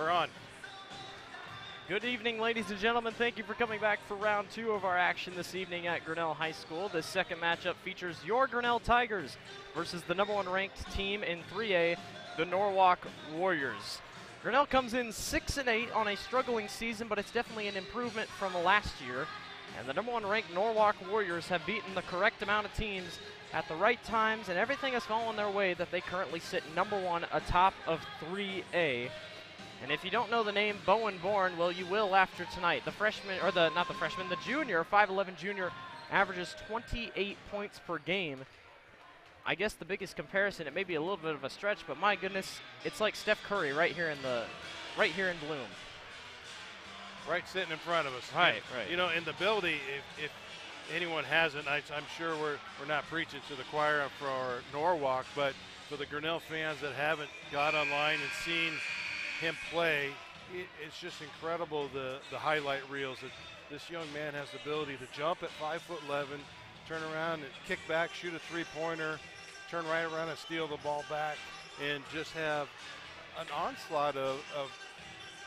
We're on. Good evening, ladies and gentlemen. Thank you for coming back for round 2 of our action this evening at Grinnell High School. This second matchup features your Grinnell Tigers versus the #1 ranked team in 3A, the Norwalk Warriors. Grinnell comes in 6-8 on a struggling season, but it's definitely an improvement from last year. And the #1 ranked Norwalk Warriors have beaten the correct amount of teams at the right times, and everything has fallen their way that they currently sit #1 atop of 3A. And if you don't know the name Bowen Bourne, well, you will after tonight. The freshman, or not the freshman, the junior, 5'11 junior, averages 28 points per game. I guess the biggest comparison, it may be a little bit of a stretch, but my goodness, it's like Steph Curry right here in Bloom. Right sitting in front of us. Right. You know, in the building, if anyone hasn't, I'm sure we're not preaching to the choir for Norwalk, but for the Grinnell fans that haven't got online and seen him play, it's just incredible the highlight reels that this young man has the ability to jump at 5'11", turn around and kick back, shoot a three-pointer, turn right around and steal the ball back, and just have an onslaught of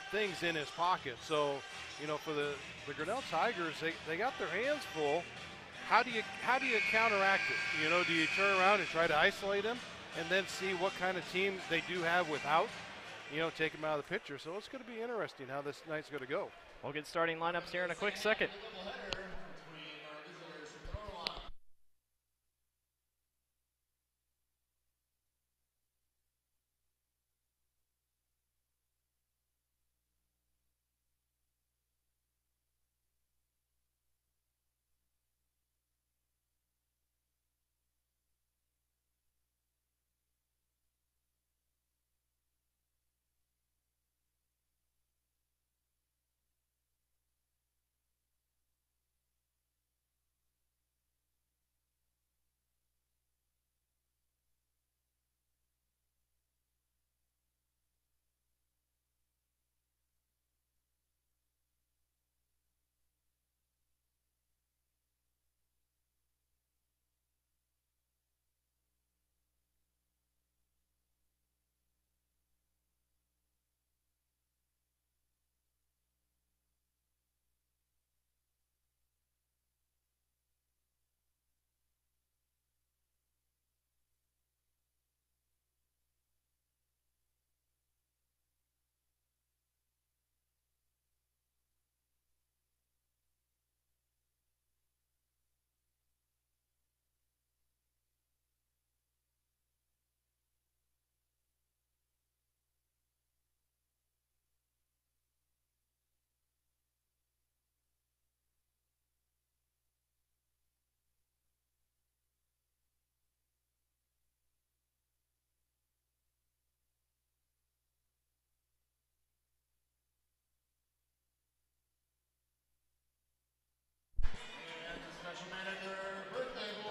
things in his pocket. So, you know, for the Grinnell Tigers, they got their hands full. How do you counteract it? You know, do you turn around and try to isolate him and then see what kind of team they do have without, you know, take him out of the picture? So it's going to be interesting how this night's going to go. We'll get starting lineups here in a quick second.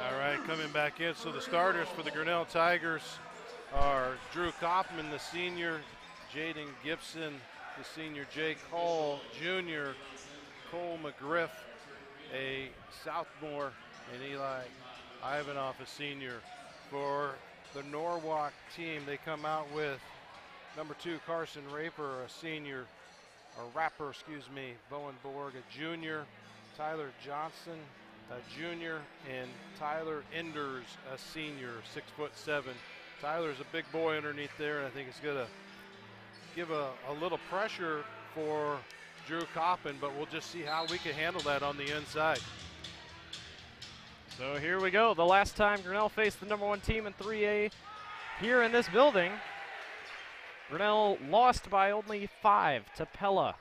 All right, coming back in. So the starters for the Grinnell Tigers are Drew Kaufman, the senior, Jaden Gibson, the senior, Jay Cole, junior, Cole McGriff, a sophomore, and Eli Ivanoff, a senior. For the Norwalk team, they come out with number 2, Carson Raper, a senior, Bowen Borg, a junior, Tyler Johnson, a junior, and Tyler Enders, a senior, 6'7". Tyler's a big boy underneath there, and I think it's going to give a little pressure for Drew Coppin, but we'll just see how we can handle that on the inside. So here we go. The last time Grinnell faced the #1 team in 3A here in this building, Grinnell lost by only 5 to Pella.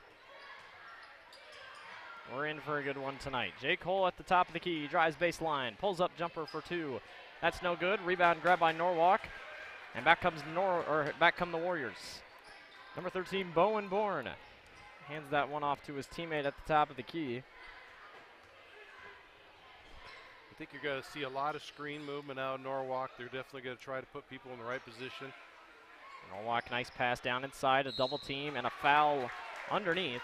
We're in for a good one tonight. Jake Cole at the top of the key, drives baseline, pulls up jumper for 2. That's no good. Rebound grab by Norwalk, and back come the Warriors. Number 13, Bowen Bourne, hands that one off to his teammate at the top of the key. I think you're going to see a lot of screen movement out of Norwalk. They're definitely going to try to put people in the right position. Norwalk, nice pass down inside, a double team, and a foul underneath.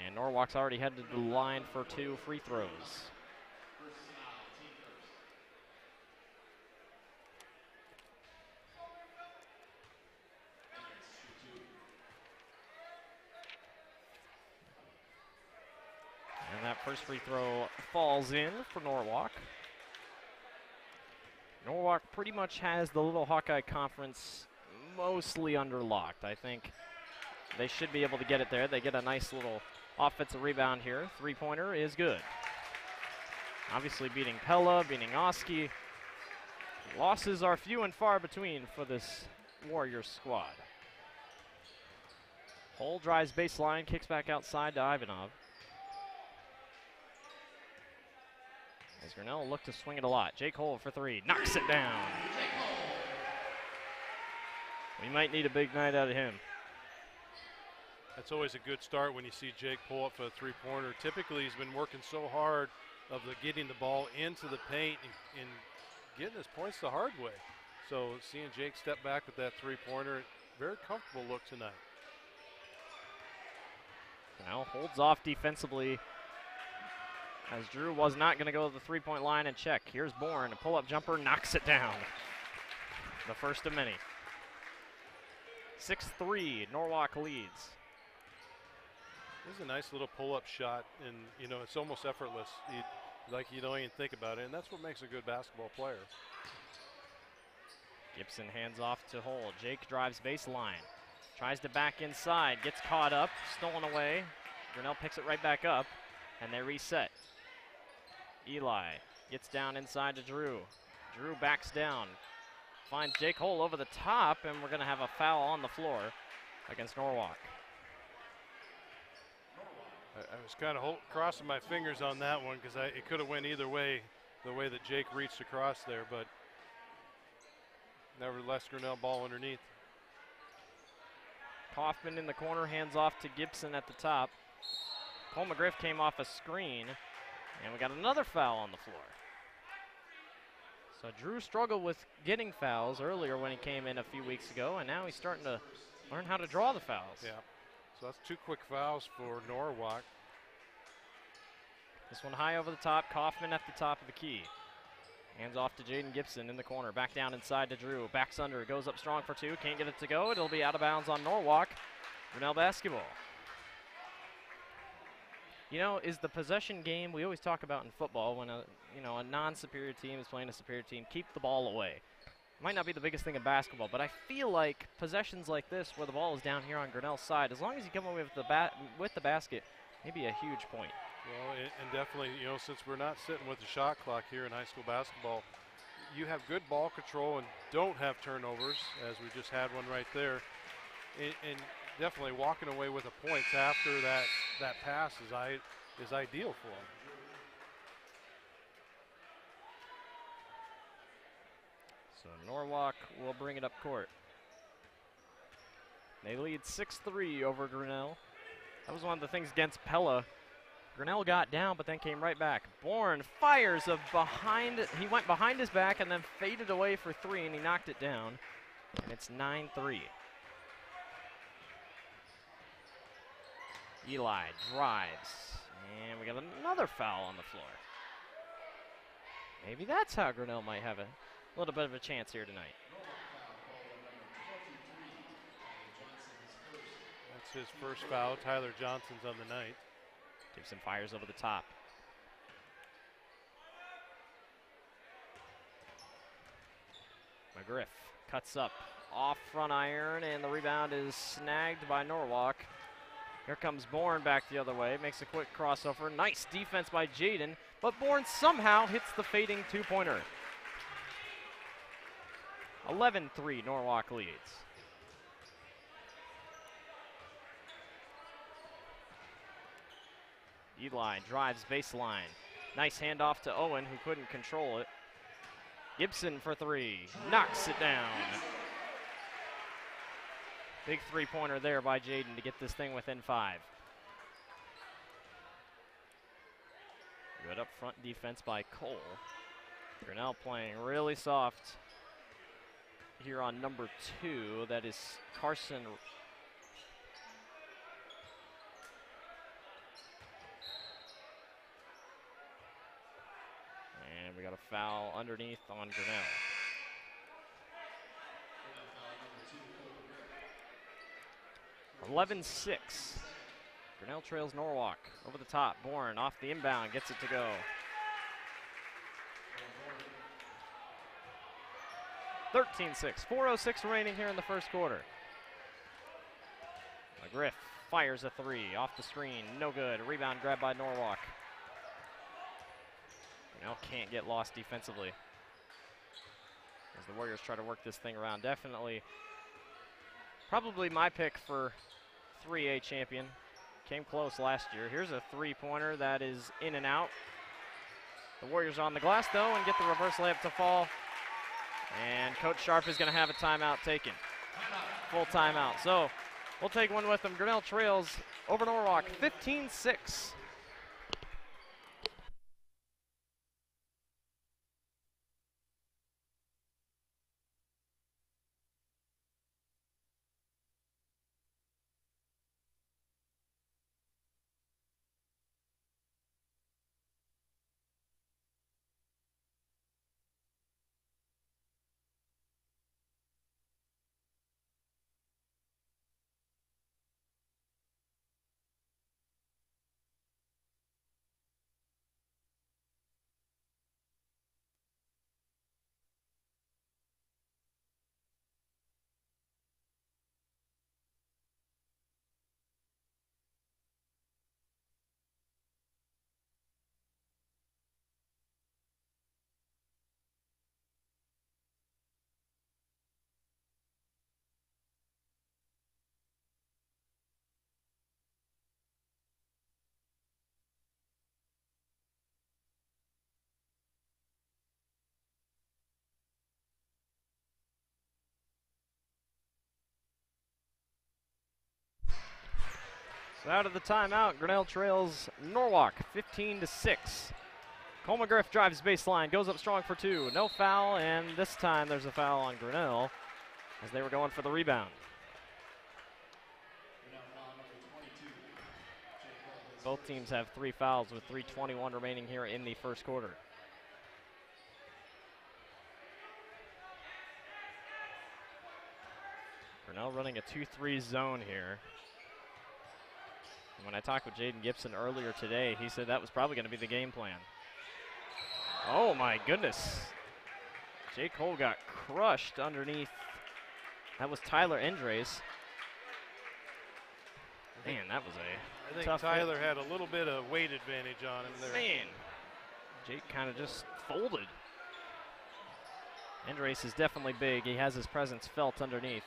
And Norwalk's already headed to the line for 2 free throws. First free throw falls in for Norwalk. Norwalk pretty much has the Little Hawkeye Conference mostly underlocked. I think they should be able to get it there. They get a nice little offensive rebound here. Three-pointer is good. Obviously beating Pella, beating Oski. Losses are few and far between for this Warriors squad. Hole drives baseline, kicks back outside to Ivanov. As Grinnell look to swing it a lot. Jake Hole for three, knocks it down. We might need a big night out of him. That's always a good start when you see Jake pull up for a three-pointer. Typically, he's been working so hard of getting the ball into the paint and getting his points the hard way. So seeing Jake step back with that three-pointer, very comfortable look tonight. Now holds off defensively as Drew was not going to go to the three-point line and check. Here's Bourne, a pull-up jumper, knocks it down. The first of many. 6-3, Norwalk leads. This is a nice little pull-up shot, and you know it's almost effortless. You don't even think about it, and that's what makes a good basketball player. Gibson hands off to Hole. Jake drives baseline. Tries to back inside, gets caught up, stolen away. Grinnell picks it right back up, and they reset. Eli gets down inside to Drew. Drew backs down, finds Jake Hole over the top, and we're going to have a foul on the floor against Norwalk. I was kind of crossing my fingers on that one because it could have went either way, the way that Jake reached across there, but nevertheless, Grinnell ball underneath. Kaufman in the corner, hands off to Gibson at the top. Cole McGriff came off a screen, and we got another foul on the floor. So Drew struggled with getting fouls earlier when he came in a few weeks ago, and now he's starting to learn how to draw the fouls. Yeah, so that's two quick fouls for Norwalk. This one high over the top, Kaufman at the top of the key. Hands off to Jaden Gibson in the corner. Back down inside to Drew. Backs under. Goes up strong for two. Can't get it to go. It'll be out of bounds on Norwalk. Grinnell basketball. You know, is the possession game we always talk about in football when a non-superior team is playing a superior team, keep the ball away. Might not be the biggest thing in basketball, but I feel like possessions like this where the ball is down here on Grinnell's side, as long as you come away with the basket, maybe a huge point. Well, and definitely, you know, since we're not sitting with the shot clock here in high school basketball, you have good ball control and don't have turnovers, as we just had one right there. And definitely walking away with the points after that pass is ideal for them. So Norwalk will bring it up court. They lead 6-3 over Grinnell. That was one of the things against Pella. Grinnell got down, but then came right back. Bourne fires he went behind his back and then faded away for three, and he knocked it down. And it's 9-3. Eli drives, and we got another foul on the floor. Maybe that's how Grinnell might have a little bit of a chance here tonight. That's his first foul. Tyler Johnson's on the night. Gibson fires over the top. McGriff cuts up off front iron, and the rebound is snagged by Norwalk. Here comes Bourne back the other way, makes a quick crossover. Nice defense by Jaden, but Bourne somehow hits the fading two-pointer. 11-3, Norwalk leads. Eli drives baseline. Nice handoff to Owen, who couldn't control it. Gibson for three, knocks it down. Big three-pointer there by Jaden to get this thing within 5. Good up front defense by Cole. Grinnell playing really soft here on number 2. That is Carson. And we got a foul underneath on Grinnell. Grinnell trails Norwalk. Over the top, Bourne off the inbound, gets it to go. 13-6, 4:06 remaining here in the first quarter. McGriff fires a three, off the screen, no good. Rebound grabbed by Norwalk. Grinnell can't get lost defensively as the Warriors try to work this thing around. Definitely, probably my pick for 3A champion. Came close last year. Here's a three-pointer that is in and out. The Warriors on the glass, though, and get the reverse layup to fall. And Coach Sharp is going to have a timeout taken. Full timeout. So we'll take one with them. Grinnell trails over Norwalk, 15-6. So out of the timeout, Grinnell trails Norwalk 15-6. Cole McGriff drives baseline, goes up strong for two. No foul, and this time there's a foul on Grinnell as they were going for the rebound. Both teams have 3 fouls with 3:21 remaining here in the first quarter. Grinnell running a 2-3 zone here. When I talked with Jaden Gibson earlier today, he said that was probably going to be the game plan. Oh my goodness. Jake Cole got crushed underneath. That was Tyler Endres. Man, that was a I think tough Tyler hit. had a little bit of weight advantage on him there. Man, Jake kind of just folded. Endres is definitely big. He has his presence felt underneath.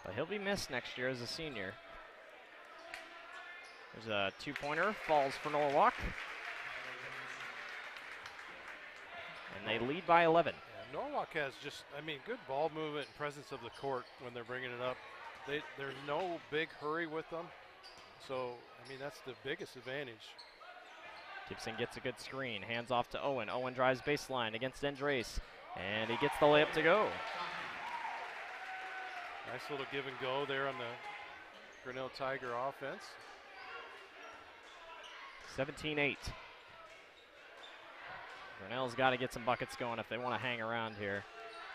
But he'll be missed next year as a senior. There's a two-pointer, falls for Norwalk. And they lead by 11. Yeah, Norwalk has just, I mean, good ball movement and presence of the court when they're bringing it up. There's no big hurry with them. So, I mean, that's the biggest advantage. Gibson gets a good screen, hands off to Owen. Owen drives baseline against Endres, and he gets the layup to go. Nice little give and go there on the Grinnell Tiger offense. 17-8. Grinnell's got to get some buckets going if they want to hang around here.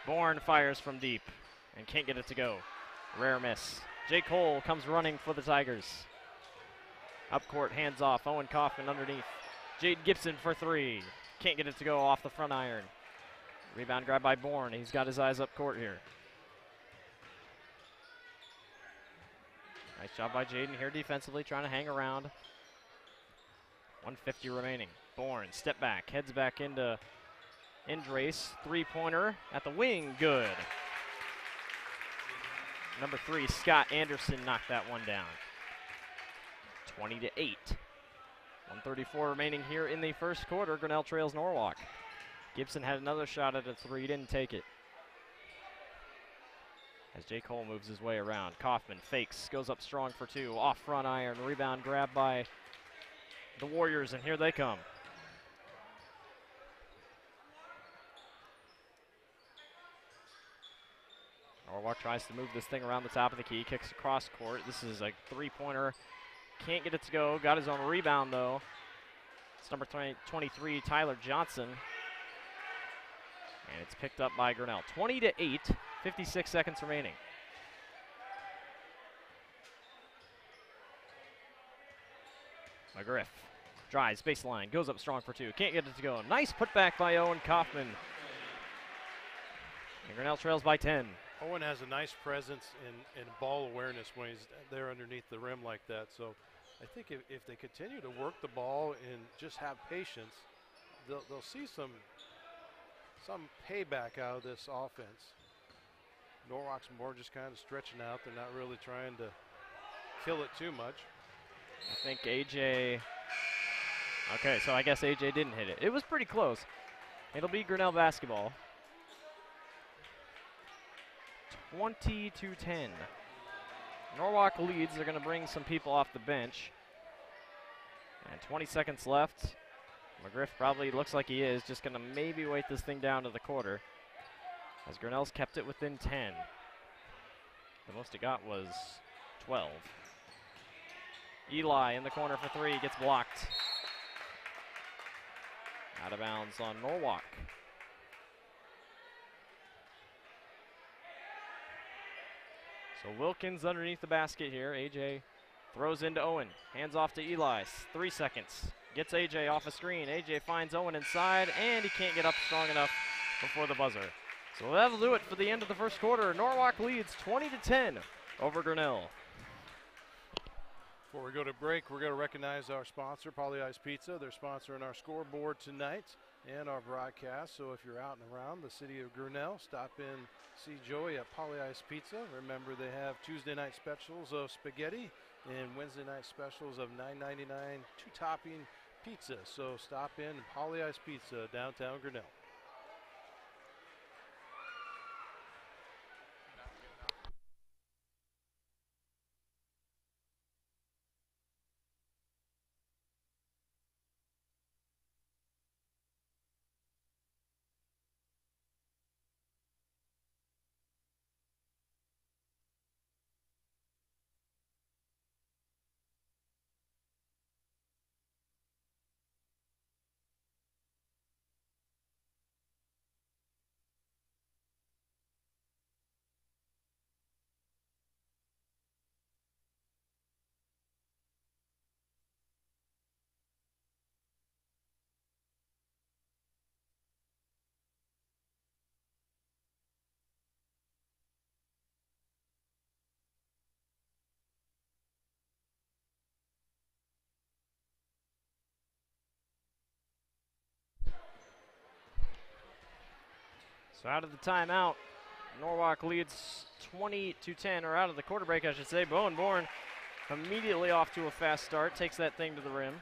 Bourne fires from deep and can't get it to go. Rare miss. Jake Cole comes running for the Tigers. Up court, hands off. Owen Kaufman underneath. Jade Gibson for three. Can't get it to go off the front iron. Rebound grabbed by Bourne. He's got his eyes up court here. Nice job by Jaden here defensively, trying to hang around. 1:50 remaining. Bourne, step back, heads back into Endres. Three-pointer at the wing, good. Number 3, Scott Anderson knocked that one down. 20-8. 1:34 remaining here in the first quarter. Grinnell trails Norwalk. Gibson had another shot at a three, didn't take it. As Jake Cole moves his way around. Kaufman fakes, goes up strong for two. Off front iron, rebound grabbed by the Warriors, and here they come. Norwalk tries to move this thing around the top of the key, kicks across court. This is a three-pointer. Can't get it to go. Got his own rebound, though. It's number 23, Tyler Johnson. And it's picked up by Grinnell. 20-8, 56 seconds remaining. McGriff drives baseline, goes up strong for two. Can't get it to go. Nice putback by Owen Kaufman. And Grinnell trails by 10. Owen has a nice presence in ball awareness when he's there underneath the rim like that. So I think if they continue to work the ball and just have patience, they'll see some payback out of this offense. Norwalk's more just kind of stretching out. They're not really trying to kill it too much. I think AJ, okay, so I guess AJ didn't hit it. It was pretty close. It'll be Grinnell basketball. 20-10. Norwalk leads. They're going to bring some people off the bench. And 20 seconds left. McGriff probably looks like he is. Just going to maybe weight this thing down to the quarter, as Grinnell's kept it within 10. The most it got was 12. Eli in the corner for three. Gets blocked. Out of bounds on Norwalk. So Wilkins underneath the basket here. AJ throws into Owen. Hands off to Eli. 3 seconds. Gets AJ off a screen. AJ finds Owen inside, and he can't get up strong enough before the buzzer. So that'll do it for the end of the first quarter. Norwalk leads 20-10 over Grinnell. Before we go to break, we're going to recognize our sponsor, Poly Ice Pizza. They're sponsoring our scoreboard tonight and our broadcast. So if you're out and around the city of Grinnell, stop in, see Joey at Poly Ice Pizza. Remember, they have Tuesday night specials of spaghetti and Wednesday night specials of $9.99 two-topping pizza. So stop in Poly Ice Pizza, downtown Grinnell. So out of the timeout, Norwalk leads 20-10, or out of the quarter break, I should say. Bowen Bourne immediately off to a fast start, takes that thing to the rim.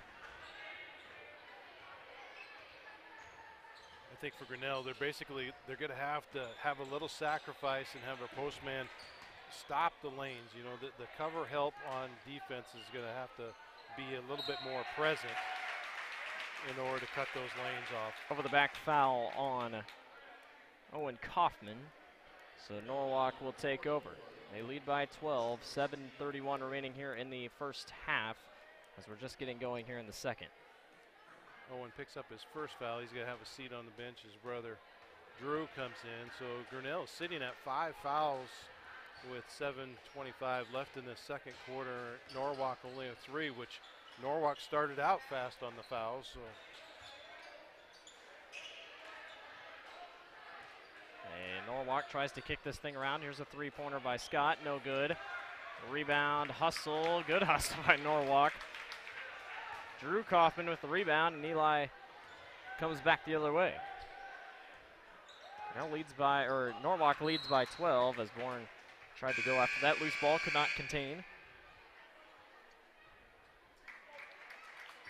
I think for Grinnell, they're going to have a little sacrifice and have their postman stop the lanes. You know, the cover help on defense is going to have to be a little bit more present in order to cut those lanes off. Over the back foul on Owen Kaufman. So Norwalk will take over. They lead by 12, 7:31 remaining here in the first half, as we're just getting going here in the second. Owen picks up his first foul. He's going to have a seat on the bench. His brother Drew comes in. So Grinnell is sitting at 5 fouls with 7:25 left in the second quarter. Norwalk only a 3, which Norwalk started out fast on the fouls. So. And Norwalk tries to kick this thing around. Here's a three-pointer by Scott. No good. Rebound, hustle. Good hustle by Norwalk. Drew Kaufman with the rebound, and Eli comes back the other way. Norwalk leads by 12 as Bourne tried to go after that loose ball, could not contain.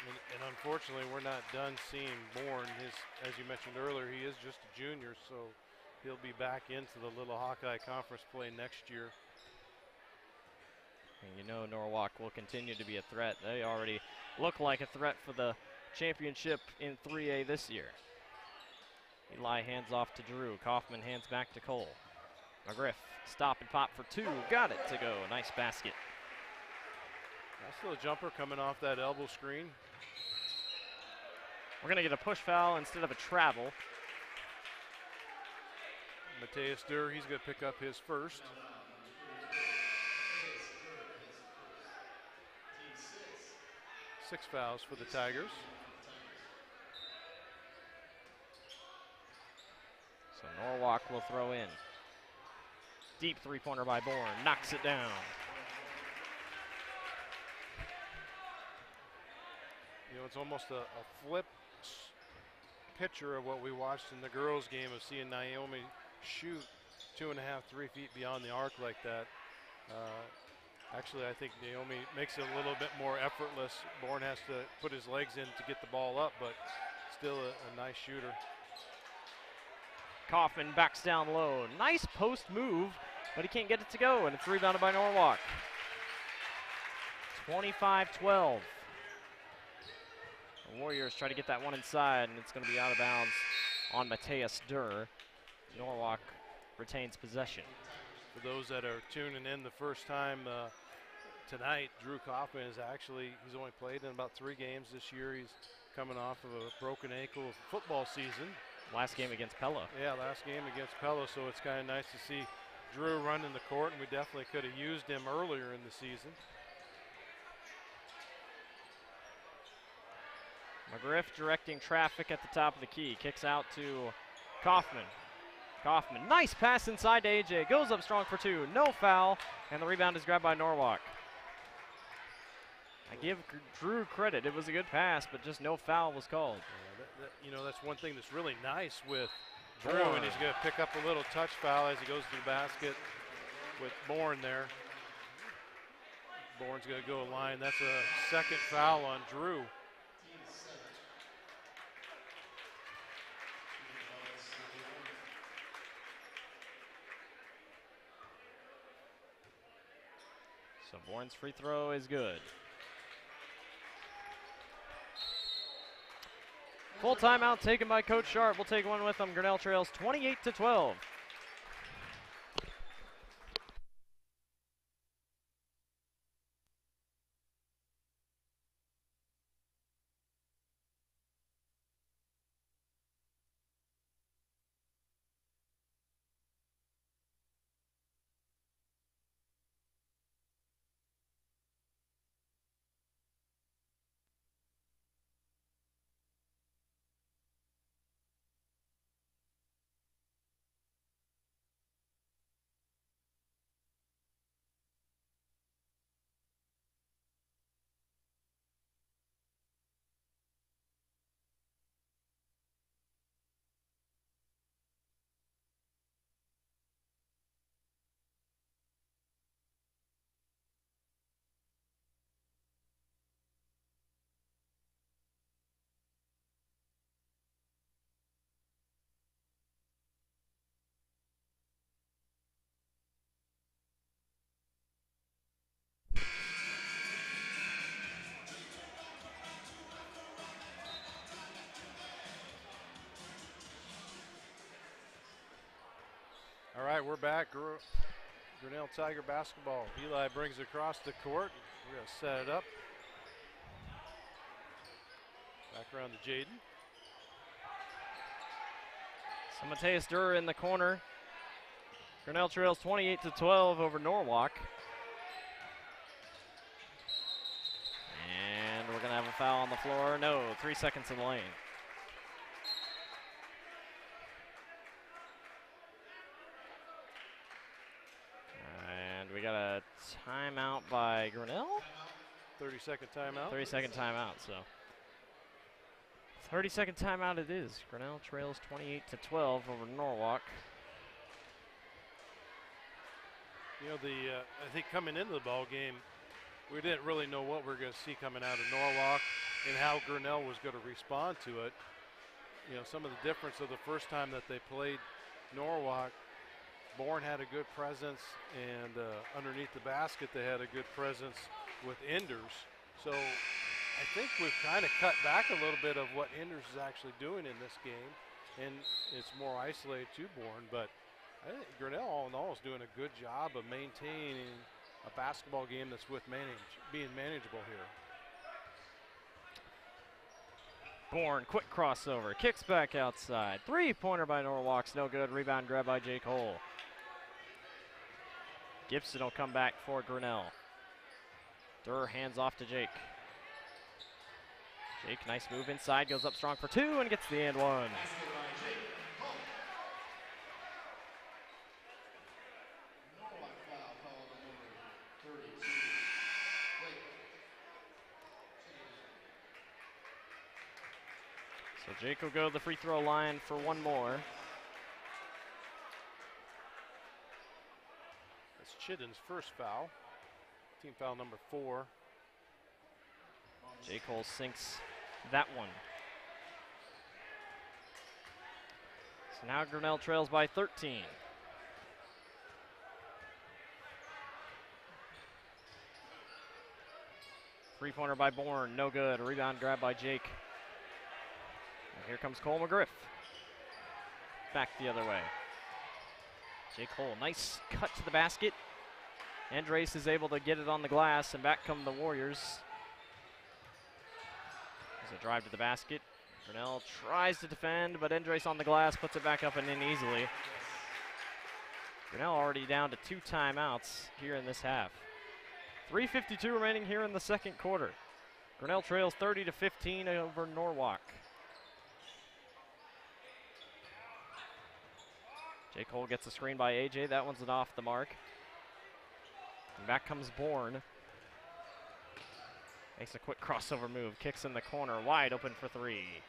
And unfortunately, we're not done seeing Bourne. As you mentioned earlier, he is just a junior, so he'll be back into the Little Hawkeye Conference play next year. And you know Norwalk will continue to be a threat. They already look like a threat for the championship in 3A this year. Eli hands off to Drew. Kaufman hands back to Cole. McGriff, stop and pop for 2. Got it to go. Nice basket. Nice little jumper coming off that elbow screen. We're going to get a push foul instead of a travel. Mateus Durr, he's going to pick up his first. 6 fouls for the Tigers. So Norwalk will throw in. Deep three-pointer by Bourne, knocks it down. You know, it's almost a flip picture of what we watched in the girls' game of seeing Naomi shoot 2.5, 3 feet beyond the arc like that. Actually, I think Naomi makes it a little bit more effortless. Bourne has to put his legs in to get the ball up, but still a nice shooter. Kaufman backs down low. Nice post move, but he can't get it to go, and it's rebounded by Norwalk. 25-12. The Warriors try to get that one inside, and it's going to be out of bounds on Mateus Durr. Norwalk retains possession. For those that are tuning in the first time tonight, Drew Kaufman he's only played in about 3 games this year. He's coming off of a broken ankle football season. Last game against Pella. Yeah, last game against Pella, so it's kind of nice to see Drew running the court, and we definitely could have used him earlier in the season. McGriff directing traffic at the top of the key. Kicks out to Kaufman. Kaufman, nice pass inside to AJ. Goes up strong for 2. No foul, and the rebound is grabbed by Norwalk. I give Drew credit. It was a good pass, but just no foul was called. Yeah, you know, that's one thing that's really nice with Drew, and he's going to pick up a little touch foul as he goes to the basket with Bourne there. Bourne's going to go line. That's a 2nd foul on Drew. So Bourne's free throw is good. Full timeout taken by Coach Sharp. We'll take one with them. Grinnell trails 28-12. All right, we're back. Grinnell Tiger basketball. Eli brings it across the court. We're going to set it up. Back around to Jaden. So Mateus Durr in the corner. Grinnell trails 28-12 over Norwalk. And we're going to have a foul on the floor. No, 3 seconds in the lane. And we got a timeout by Grinnell. 30-second timeout. 30-second timeout, so 30-second timeout it is. Grinnell trails 28-12 over Norwalk. You know, I think coming into the ball game, we didn't really know what we were going to see coming out of Norwalk and how Grinnell was going to respond to it. You know, some of the difference of the first time that they played Norwalk, Bourne had a good presence, and underneath the basket they had a good presence with Enders. So I think we've kind of cut back a little bit of what Enders is actually doing in this game, and it's more isolated to Bourne. But I think Grinnell, all in all, is doing a good job of maintaining a basketball game that's being manageable here. Bourne, quick crossover, kicks back outside. Three-pointer by Norwalk's no good. Rebound grab by Jake Hole. Gibson will come back for Grinnell. Durr hands off to Jake. Jake, nice move inside, goes up strong for 2 and gets the and 1. So Jake will go to the free throw line for 1 more. That's Chitten's first foul. Team foul number 4. Jake Cole sinks that one. So now Grinnell trails by 13. Three-pointer by Bourne, no good. A rebound grab by Jake. And here comes Cole McGriff. Back the other way. Jake Cole, nice cut to the basket. Andres is able to get it on the glass, and back come the Warriors. There's a drive to the basket. Grinnell tries to defend, but Andres on the glass puts it back up and in easily. Grinnell already down to 2 timeouts here in this half. 3:52 remaining here in the second quarter. Grinnell trails 30-15 over Norwalk. Jake Cole gets a screen by AJ. That one's off the mark. And back comes Bourne. Makes a quick crossover move. Kicks in the corner. Wide open for 3.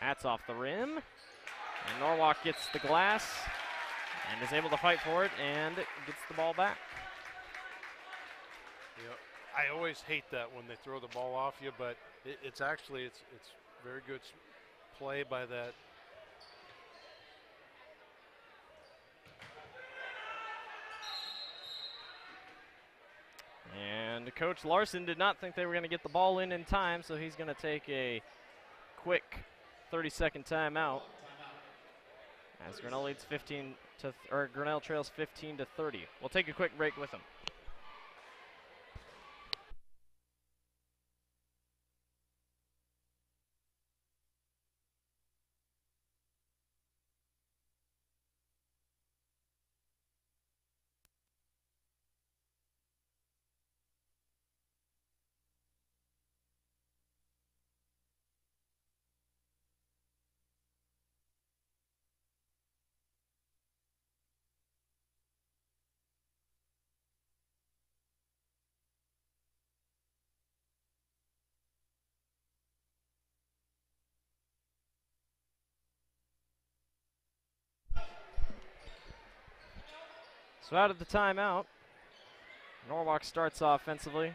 That's off the rim. And Norwalk gets the glass and is able to fight for it and gets the ball back. Yep. I always hate that when they throw the ball off you, but it's actually it's very good play by that. And Coach Larson did not think they were going to get the ball in time, so he's going to take a quick 30-second timeout. As Grinnell leads Grinnell trails 15-30. We'll take a quick break with them. So out of the timeout, Norwalk starts offensively.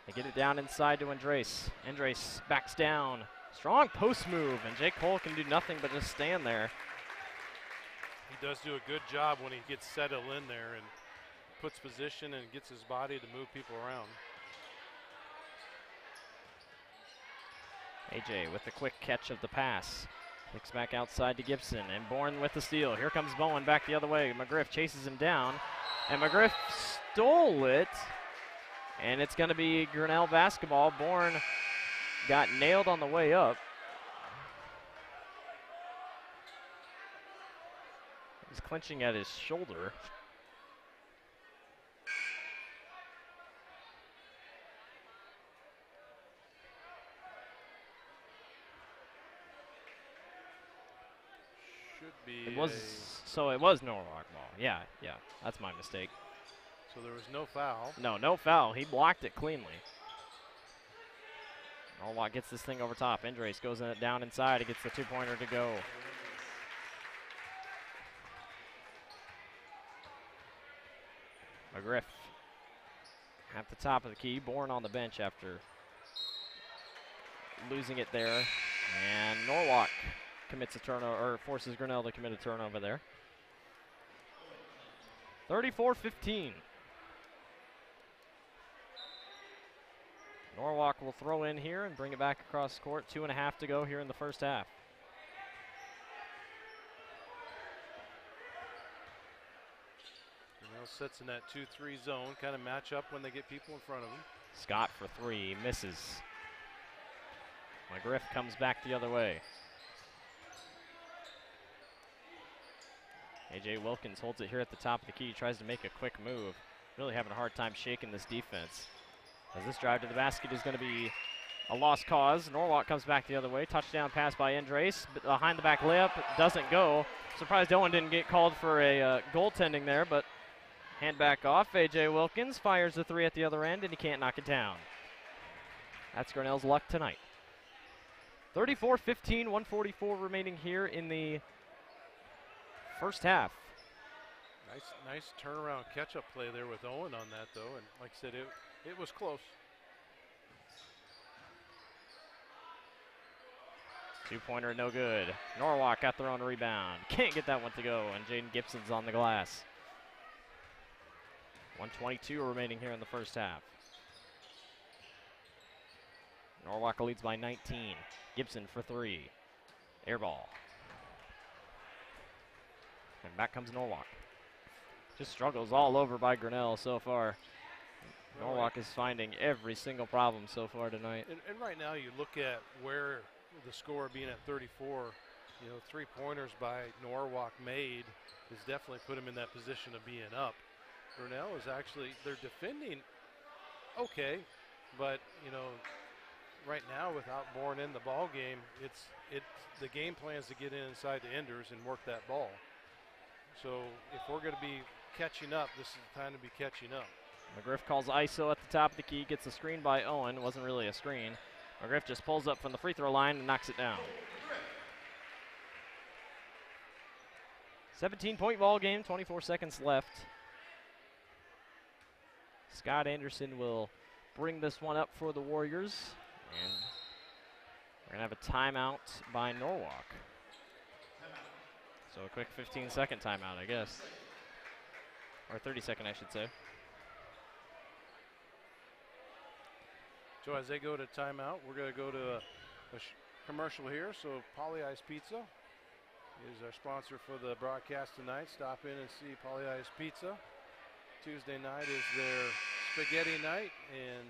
They get it down inside to Andres. Andres backs down. Strong post move, and Jake Cole can do nothing but just stand there. He does do a good job when he gets settled in there and puts position and gets his body to move people around. AJ with the quick catch of the pass. Kicks back outside to Gibson, and Bourne with the steal. Here comes Bowen back the other way. McGriff chases him down, and McGriff stole it, and it's going to be Grinnell basketball. Bourne got nailed on the way up. He's clinching at his shoulder. It was Norwalk ball. Yeah, that's my mistake. So there was no foul. No foul. He blocked it cleanly. Norwalk gets this thing over top. Andres goes down inside. He gets the 2-pointer to go. McGriff at the top of the key. Bourne on the bench after losing it there. And Norwalk commits a turnover, or forces Grinnell to commit a turnover there. 34-15. Norwalk will throw in here and bring it back across the court. 2.5 to go here in the first half. Grinnell sits in that 2-3 zone, kind of match up when they get people in front of them. Scott for 3, misses. McGriff comes back the other way. AJ Wilkins holds it here at the top of the key, tries to make a quick move. Really having a hard time shaking this defense. As this drive to the basket is going to be a lost cause. Norwalk comes back the other way. Touchdown pass by Andres. Behind the back layup doesn't go. Surprised Owen didn't get called for a goaltending there, but hand back off. A.J. Wilkins fires the three at the other end, and he can't knock it down. That's Grinnell's luck tonight. 34-15, 144 remaining here in the first half. Nice turnaround catch-up play there with Owen on that, though, and like I said, it was close. Two-pointer, no good. Norwalk got their own rebound. Can't get that one to go, and Jaden Gibson's on the glass. 1:22 remaining here in the first half. Norwalk leads by 19. Gibson for three. Air ball. And back comes Norwalk. Just struggles all over by Grinnell so far. Norwalk is finding every single problem so far tonight. And right now you look at where the score being at 34, three-pointers by Norwalk made has definitely put him in that position of being up. Grinnell is actually, they're defending okay, but, right now without Bourne in the ball game, the game plan is to get inside the enders and work that ball. So if we're going to be catching up, this is the time to be catching up. McGriff calls ISO at the top of the key, gets a screen by Owen. It wasn't really a screen. McGriff just pulls up from the free throw line and knocks it down. 17-point ball game, 24 seconds left. Scott Anderson will bring this one up for the Warriors. And we're going to have a timeout by Norwalk. So a quick 15-second timeout, I guess. Or 30-second, I should say. So as they go to timeout, we're going to go to a commercial here. So Polly Ice Pizza is our sponsor for the broadcast tonight. Stop in and see Polly Ice Pizza. Tuesday night is their spaghetti night, and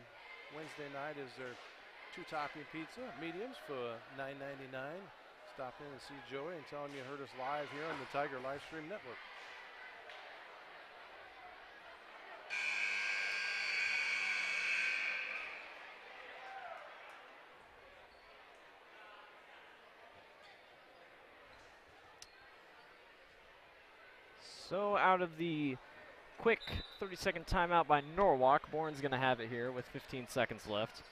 Wednesday night is their two-topping pizza, mediums for $9.99. Stop in and see Joey and tell him you heard us live here on the Tiger Livestream Network. So out of the quick 30-second timeout by Norwalk, Bourne's going to have it here with 15 seconds left.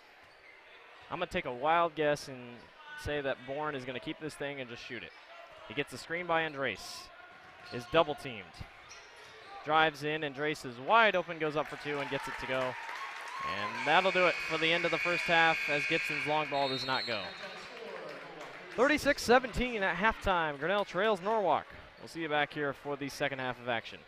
I'm going to take a wild guess and say that Bourne is going to keep this thing and just shoot it. He gets a screen by Andres. Is double teamed. Drives in, Andres is wide open, goes up for two and gets it to go. And that'll do it for the end of the first half as Gibson's long ball does not go. 36-17 at halftime. Grinnell trails Norwalk. We'll see you back here for the second half of action.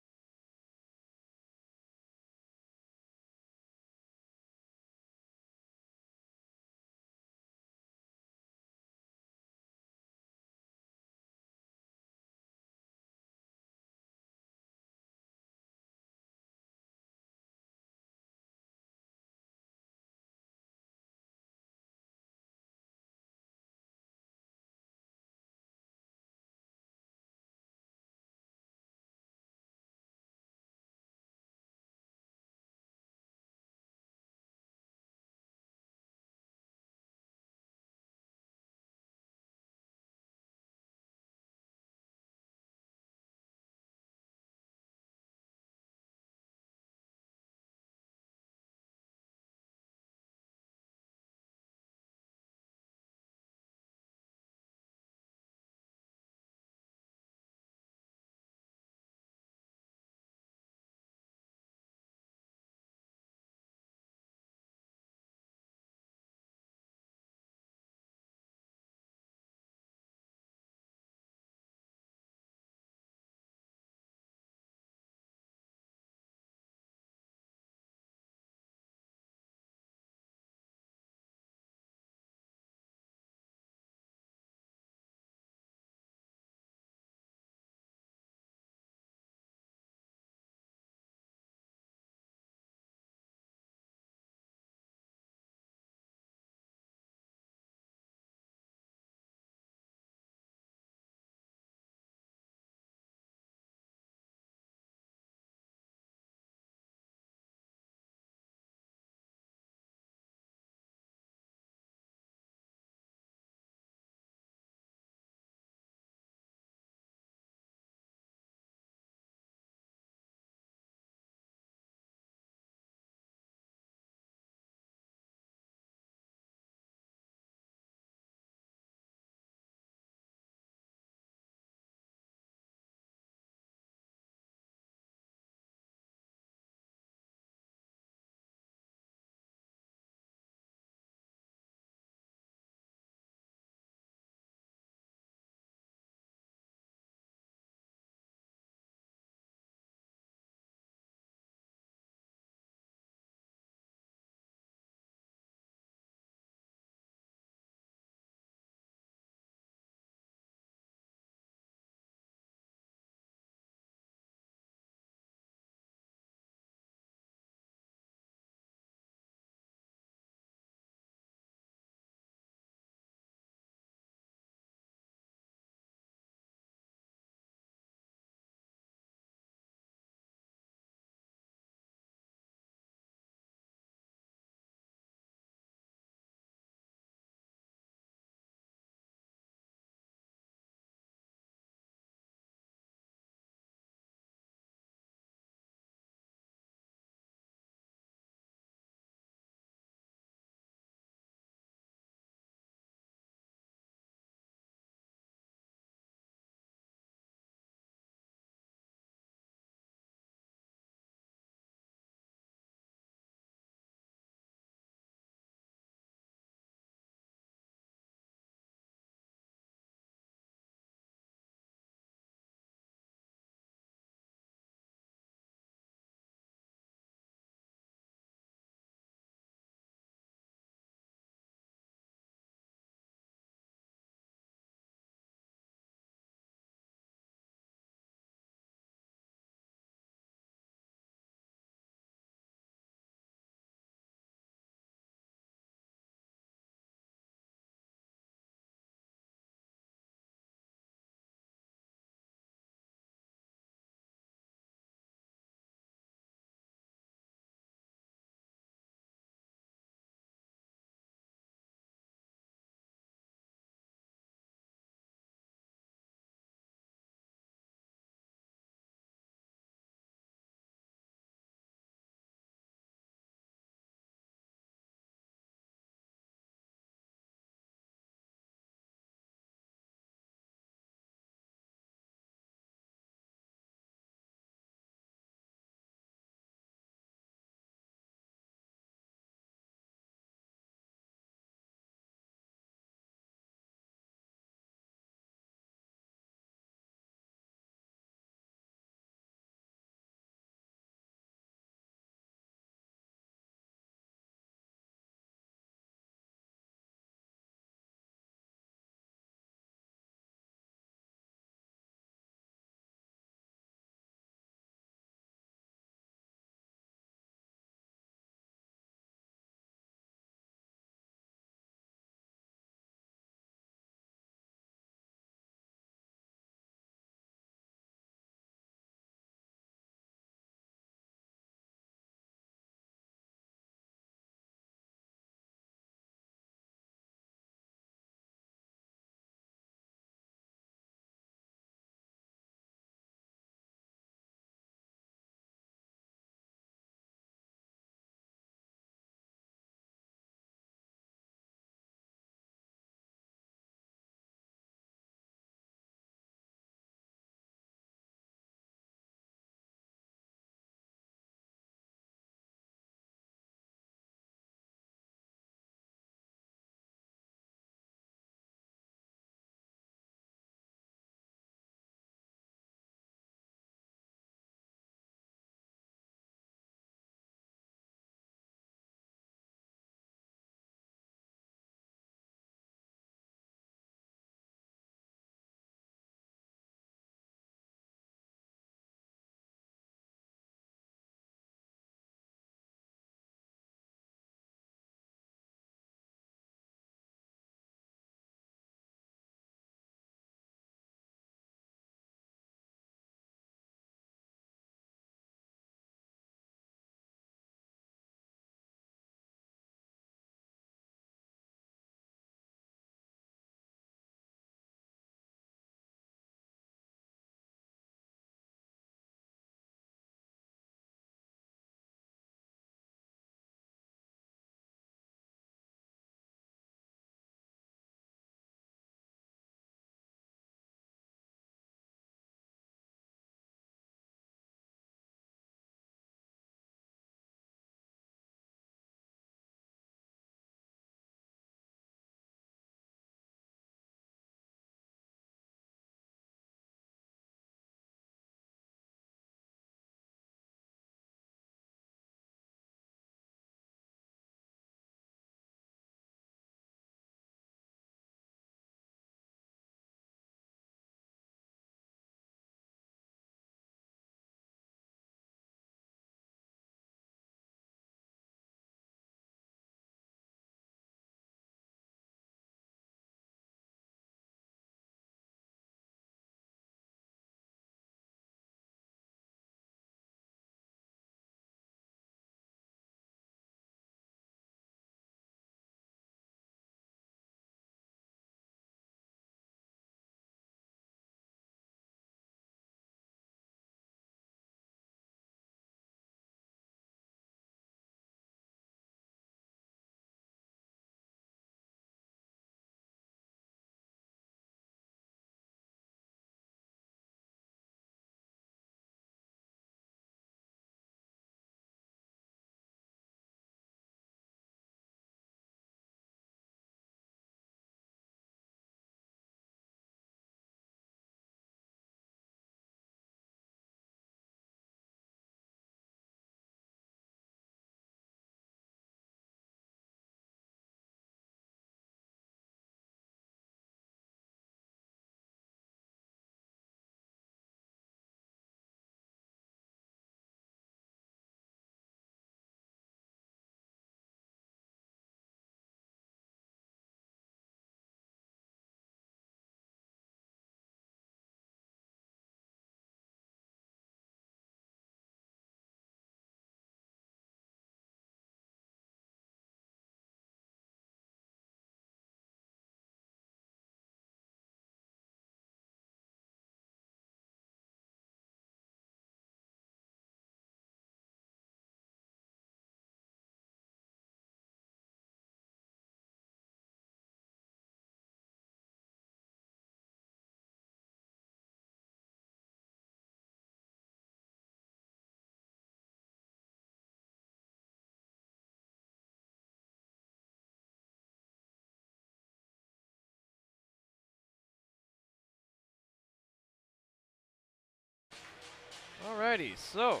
Alrighty, so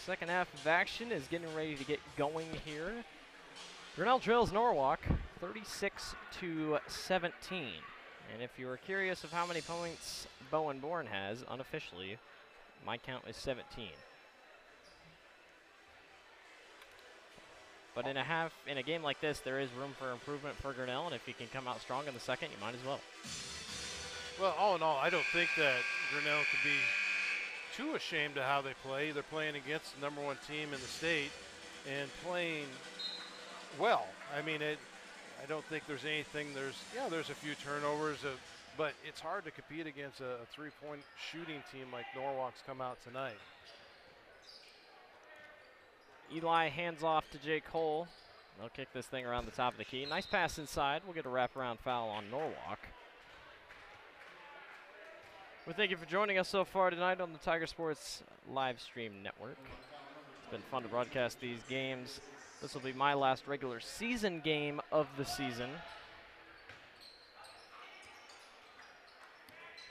second half of action is getting ready to get going here. Grinnell trails Norwalk 36-17. And if you were curious of how many points Bowen Bourne has, unofficially, my count is 17. But in a game like this, there is room for improvement for Grinnell, and if you can come out strong in the second, you might as well. Well, all in all, I don't think that Grinnell could be too ashamed of how they play. They're playing against the #1 team in the state and playing well. I mean, I don't think there's anything. There's a few turnovers, but it's hard to compete against a three-point shooting team like Norwalk's come out tonight. Eli hands off to Jake Cole. They'll kick this thing around the top of the key. Nice pass inside. We'll get a wraparound foul on Norwalk. Well, thank you for joining us so far tonight on the Tiger Sports live stream network. It's been fun to broadcast these games. This will be my last regular season game of the season.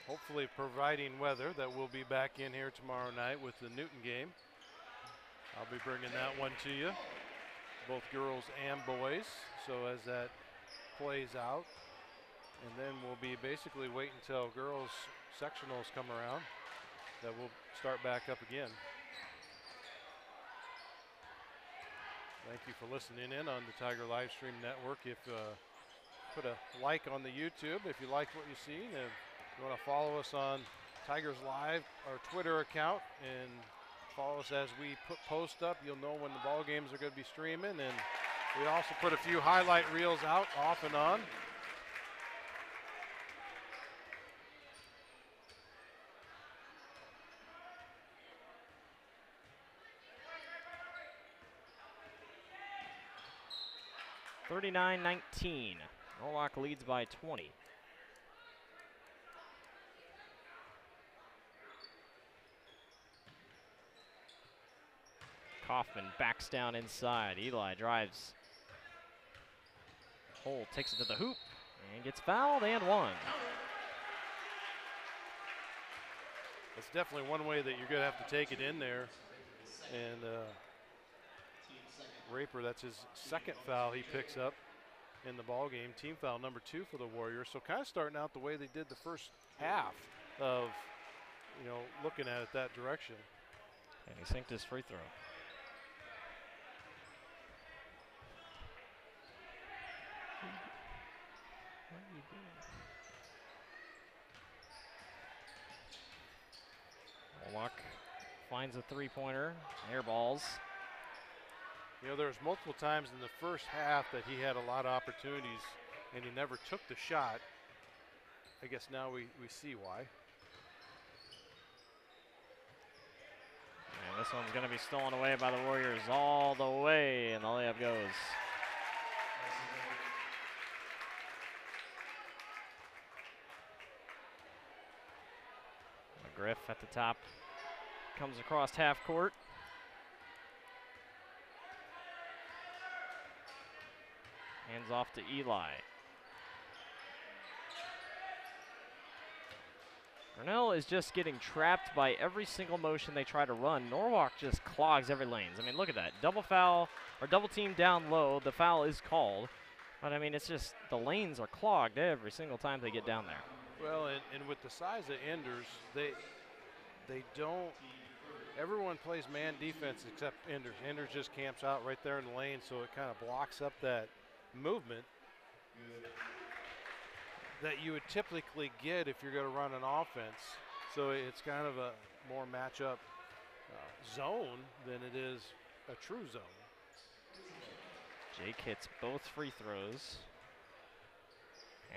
Hopefully providing weather that we'll be back in here tomorrow night with the Newton game. I'll be bringing that one to you, both girls and boys. So as that plays out, and then we'll be basically waiting until girls sectionals come around, that we'll start back up again. Thank you for listening in on the Tiger Livestream Network. If put a like on the YouTube if you like what you see, and if you want to follow us on Tigers Live, our Twitter account, and follow us as we post up. You'll know when the ball games are going to be streaming, and we also put a few highlight reels out off and on. (39-19). Norwalk leads by 20. Kaufman backs down inside. Eli drives. Cole takes it to the hoop and gets fouled and one. That's definitely one way that you're going to have to take it in there. And Raper, that's his second foul he picks up in the ball game. Team foul number 2 for the Warriors. So kind of starting out the way they did the first half of, looking at it that direction. And he sinked his free throw. What are you doing? Norwalk finds a three-pointer, air balls. There was multiple times in the first half that he had a lot of opportunities and he never took the shot. I guess now we see why. And this one's going to be stolen away by the Warriors all the way, and the layup goes. McGriff at the top comes across half court. Hands off to Eli. Grinnell is just getting trapped by every single motion they try to run. Norwalk just clogs every lanes. I mean, look at that. Double foul, or double team down low. The foul is called. But, I mean, it's just the lanes are clogged every single time they get down there. Well, and with the size of Enders, they don't – everyone plays man defense except Enders. Enders just camps out right there in the lane, so it kind of blocks up that movement that you would typically get if you're going to run an offense. So it's kind of a more matchup zone than it is a true zone. Jake hits both free throws.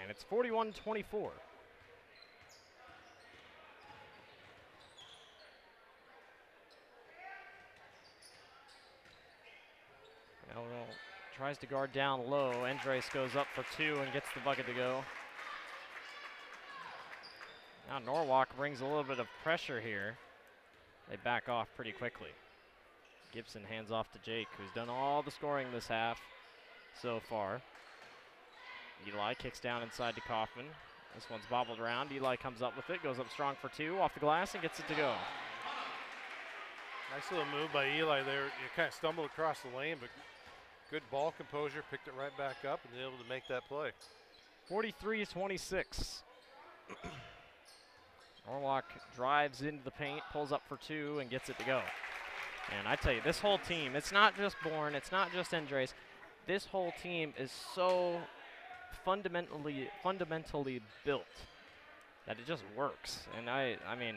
And it's 41-24. Grinnell tries to guard down low. Andres goes up for 2 and gets the bucket to go. Now Norwalk brings a little bit of pressure here. They back off pretty quickly. Gibson hands off to Jake, who's done all the scoring this half so far. Eli kicks down inside to Kaufman. This one's bobbled around. Eli comes up with it, goes up strong for 2, off the glass, and gets it to go. Nice little move by Eli there. You kind of stumbled across the lane, but good ball composure, picked it right back up and able to make that play. 43-26. Norwalk drives into the paint, pulls up for two, and gets it to go. And I tell you, this whole team, it's not just Bourne, it's not just Andres. This whole team is so fundamentally built that it just works. And I mean,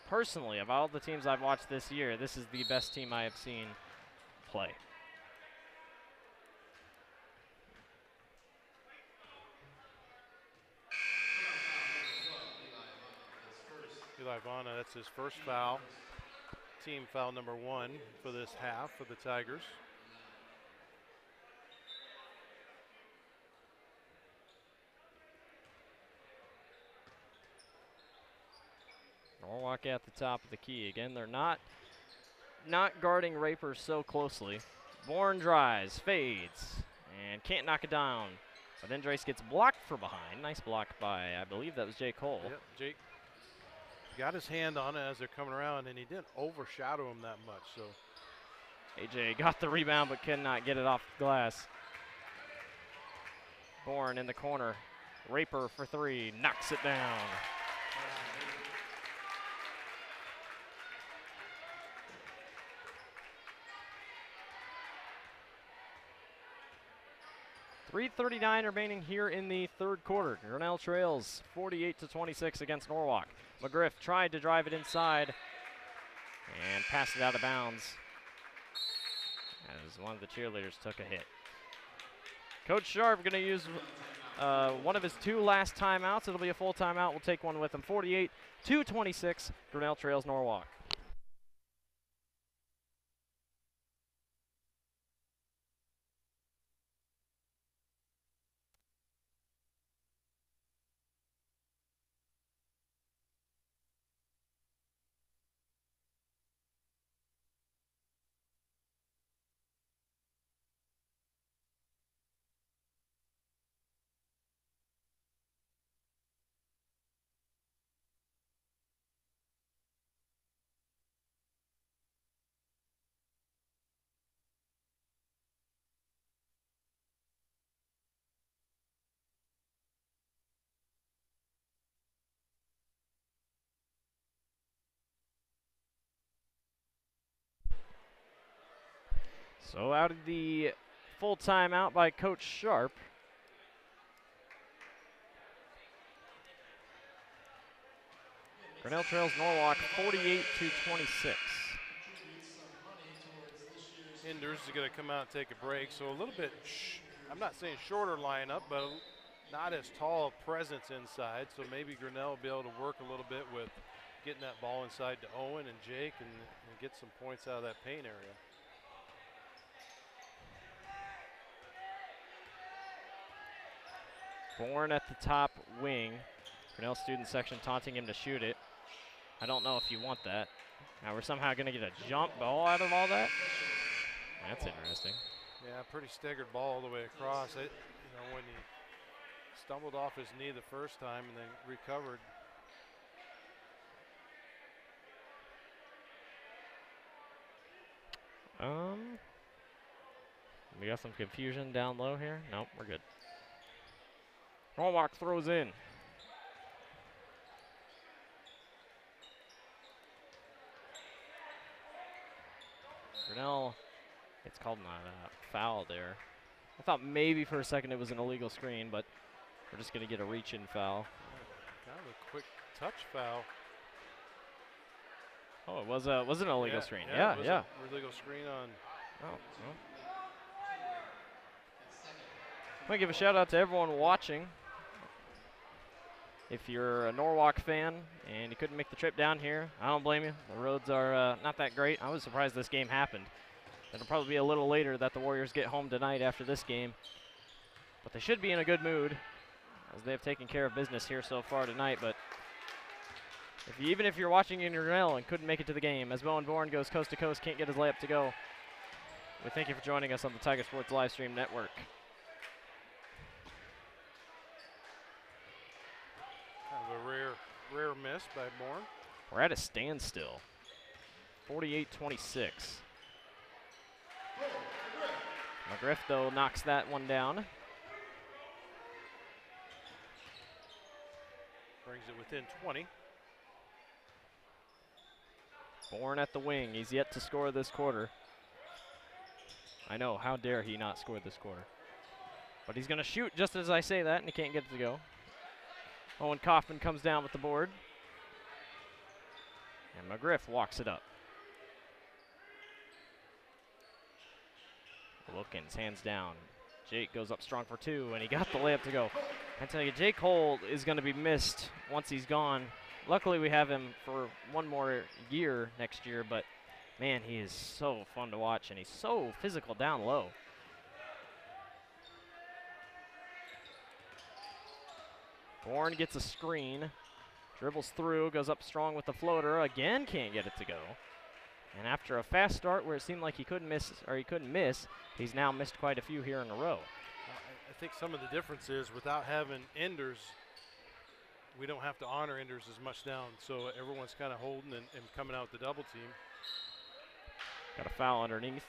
personally, of all the teams I've watched this year, this is the best team I have seen play. Eli Vana, that's his first foul. Team foul number 1 for this half for the Tigers. Norwalk at the top of the key. Again, they're not guarding Raper so closely. Bourne drives, fades, and can't knock it down. But Andres gets blocked from behind. Nice block by, I believe that was Jay Cole. Yep, Jake got his hand on it as they're coming around, and he didn't overshadow him that much. So AJ got the rebound but cannot get it off the glass. Bourne in the corner. Raper for three, knocks it down. .339 remaining here in the third quarter. Grinnell trails 48-26 against Norwalk. McGriff tried to drive it inside and passed it out of bounds as one of the cheerleaders took a hit. Coach Sharp going to use one of his 2 last timeouts. It'll be a full timeout. We'll take one with him. 48-26. Grinnell trails Norwalk. So out of the full timeout by Coach Sharp. Grinnell trails Norwalk 48-26. Hinders is going to come out and take a break. So a little bit, I'm not saying shorter lineup, but not as tall a presence inside. So maybe Grinnell will be able to work a little bit with getting that ball inside to Owen and Jake and get some points out of that paint area. Bourne at the top wing. Grinnell student section taunting him to shoot it. I don't know if you want that. Now we're somehow going to get a jump ball out of all that. That's interesting. Yeah, pretty staggered ball all the way across. It, when he stumbled off his knee the first time and then recovered. We got some confusion down low here. Nope, we're good. Norwalk throws in. Grinnell, it's called a foul there. I thought maybe for a second it was an illegal screen, but we're just going to get a reach-in foul. Kind of a quick touch foul. Oh, it was an illegal screen. Yeah. Yeah. Illegal screen on. Oh. Well. I want to give a shout out to everyone watching. If you're a Norwalk fan and you couldn't make the trip down here, I don't blame you. The roads are not that great. I was surprised this game happened. It'll probably be a little later that the Warriors get home tonight after this game. But they should be in a good mood as they've taken care of business here so far tonight. But even if you're watching in Grinnell and couldn't make it to the game, as Bowen Bourne goes coast to coast, can't get his layup to go, we thank you for joining us on the Tiger Sports Livestream Network. Kind of a rare miss by Bourne. We're at a standstill. 48-26. McGriff, though, knocks that one down. Brings it within 20. Bourne at the wing. He's yet to score this quarter. I know, how dare he not score this quarter. But he's going to shoot just as I say that, and he can't get it to go. Owen Kaufman comes down with the board. And McGriff walks it up. Wilkins, hands down. Jake goes up strong for 2, and he got the layup to go. I tell you, Jake Holt is going to be missed once he's gone. Luckily, we have him for one more year next year, but man, he is so fun to watch, and he's so physical down low. Bourne gets a screen, dribbles through, goes up strong with the floater, again can't get it to go. And after a fast start where it seemed like he couldn't miss, he's now missed quite a few here in a row. I think some of the difference is without having enders, we don't have to honor enders as much down, so everyone's kind of holding and coming out with the double team. Got a foul underneath.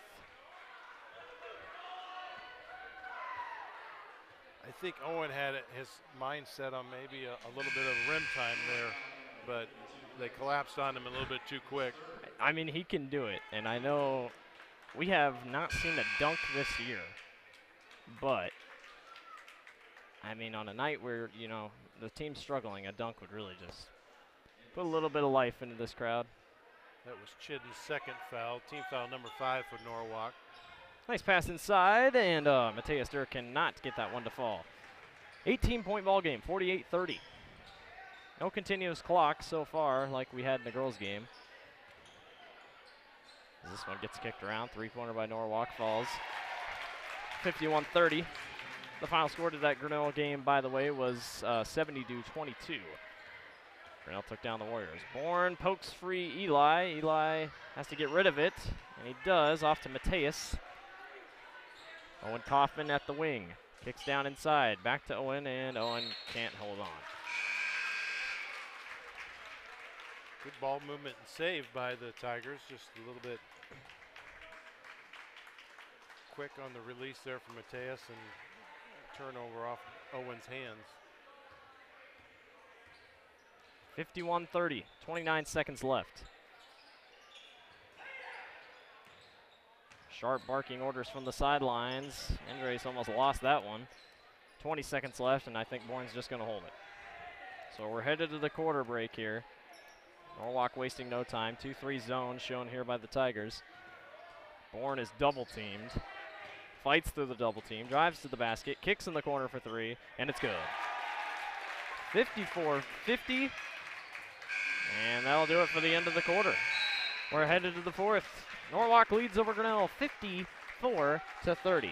I think Owen had his mind set on maybe a little bit of rim time there, but they collapsed on him a little bit too quick. I mean, he can do it, and I know we have not seen a dunk this year, but I mean, on a night where, you know, the team's struggling, a dunk would really just put a little bit of life into this crowd. That was Chidden's second foul, team foul number 5 for Norwalk. Nice pass inside, and Mateus Durr cannot get that one to fall. 18-point ball game, 48-30. No continuous clock so far like we had in the girls' game. As this one gets kicked around, three-pointer by Norwalk falls. 51-30. The final score to that Grinnell game, by the way, was 70-22. Grinnell took down the Warriors. Bourne pokes free Eli. Eli has to get rid of it, and he does, off to Mateus. Owen Kaufman at the wing. Kicks down inside. Back to Owen, and Owen can't hold on. Good ball movement and save by the Tigers. Just a little bit quick on the release there from Mateus, and turnover off Owen's hands. 51-30, 29 seconds left. Sharp barking orders from the sidelines. Andres almost lost that one. 20 seconds left, and I think Bourne's just going to hold it. So we're headed to the quarter break here. Norwalk wasting no time. 2-3 zone shown here by the Tigers. Bourne is double teamed. Fights through the double team, drives to the basket, kicks in the corner for 3, and it's good. 54-50, and that'll do it for the end of the quarter. We're headed to the fourth. Norwalk leads over Grinnell 54-30.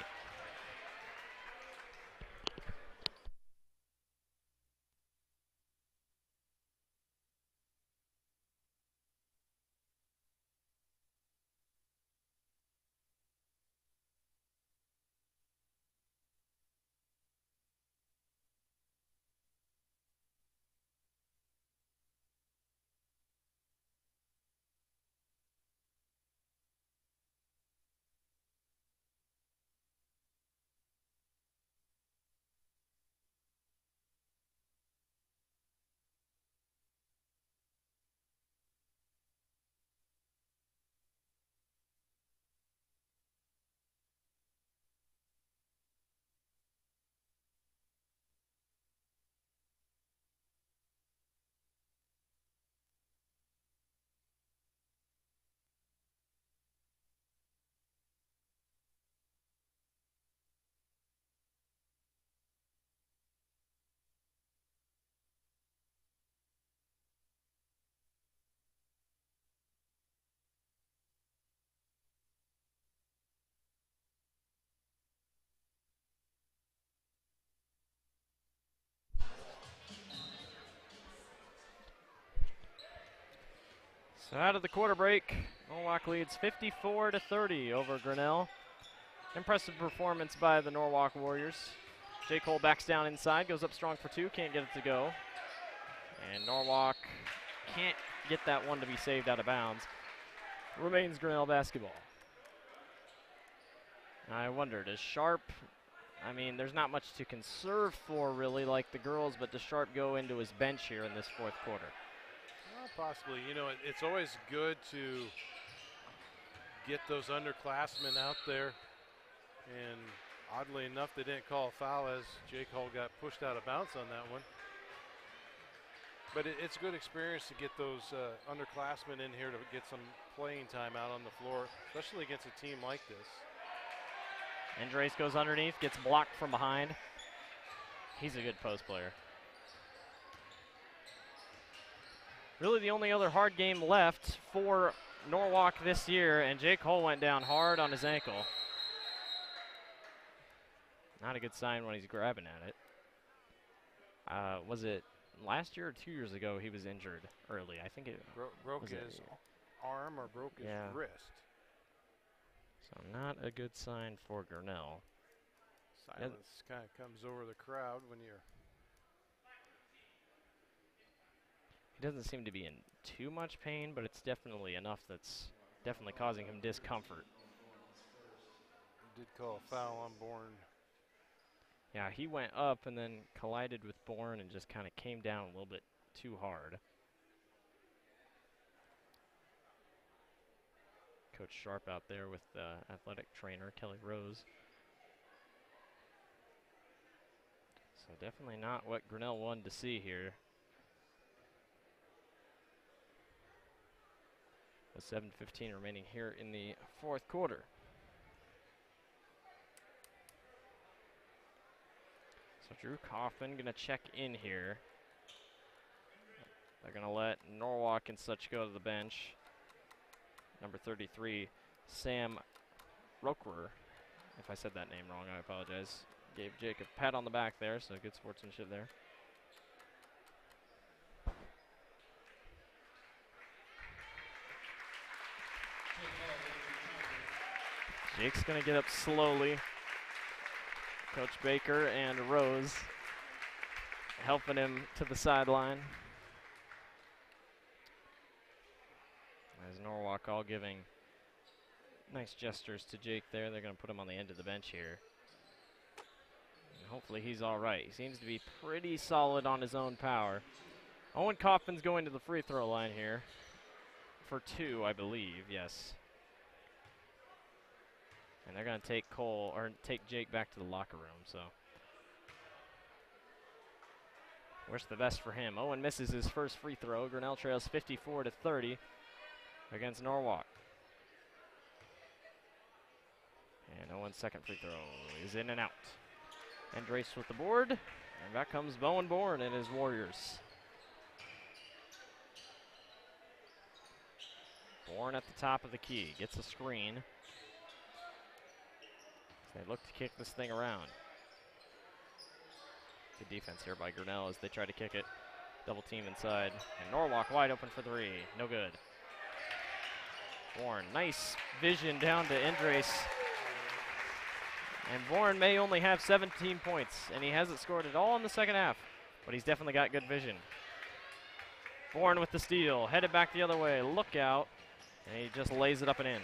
So out of the quarter break, Norwalk leads 54-30 over Grinnell. Impressive performance by the Norwalk Warriors. Jake Cole backs down inside, goes up strong for 2, can't get it to go. And Norwalk can't get that one to be saved out of bounds. remains Grinnell basketball. I wonder, does Sharp, I mean, there's not much to conserve for really like the girls, but does Sharp go into his bench here in this fourth quarter? Well, possibly. You know, it's always good to get those underclassmen out there. And oddly enough, they didn't call a foul as Jake Hall got pushed out of bounds on that one. But it's a good experience to get those underclassmen in here to get some playing time out on the floor, especially against a team like this. Andres goes underneath, gets blocked from behind. He's a good post player. Really the only other hard game left for Norwalk this year, and Jake Hull went down hard on his ankle. Not a good sign when he's grabbing at it. Was it last year or 2 years ago he was injured early? I think it broke his arm or broke his wrist. So not a good sign for Grinnell. Silence kind of comes over the crowd when you're... He doesn't seem to be in too much pain, but it's definitely enough that's definitely causing him discomfort. He did call a foul on Bourne. Yeah, he went up and then collided with Bourne and just kind of came down a little bit too hard. Coach Sharp out there with the athletic trainer, Kelly Rose. So definitely not what Grinnell wanted to see here. With 7:15 remaining here in the fourth quarter. So Drew Kaufman gonna check in here. They're gonna let Norwalk and such go to the bench. Number 33, Sam Roquer. If I said that name wrong, I apologize. Gave Jake a pat on the back there, so good sportsmanship there. Jake's gonna get up slowly. Coach Baker and Rose helping him to the sideline. As Norwalk all giving nice gestures to Jake there. They're going to put him on the end of the bench here. And hopefully he's all right. He seems to be pretty solid on his own power. Owen Kaufman's going to the free throw line here for 2, I believe, yes. And they're going to take Jake back to the locker room, so. Wish the best for him. Owen misses his first free throw. Grinnell trails 54-30 against Norwalk. And Owen's second free throw is in and out. Andres with the board, and back comes Bowen Bourne and his Warriors. Bourne at the top of the key, gets a screen. They look to kick this thing around. Good defense here by Grinnell as they try to kick it. Double team inside. And Norwalk wide open for 3. No good. Bourne, nice vision down to Andres. And Bourne may only have 17 points, and he hasn't scored at all in the second half, but he's definitely got good vision. Bourne with the steal, headed back the other way. Look out. And he just lays it up and in.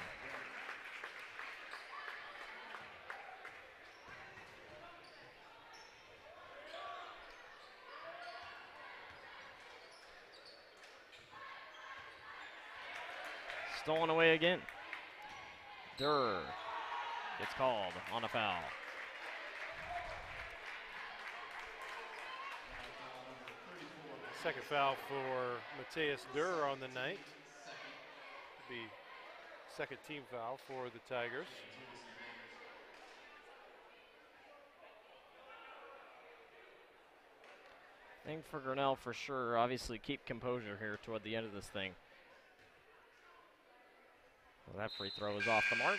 Stolen away again. Durr gets called on a foul. Second foul for Mateus Durr on the night. Be second team foul for the Tigers. Thing for Grinnell for sure, obviously keep composure here toward the end of this thing. Well, that free throw is off the mark.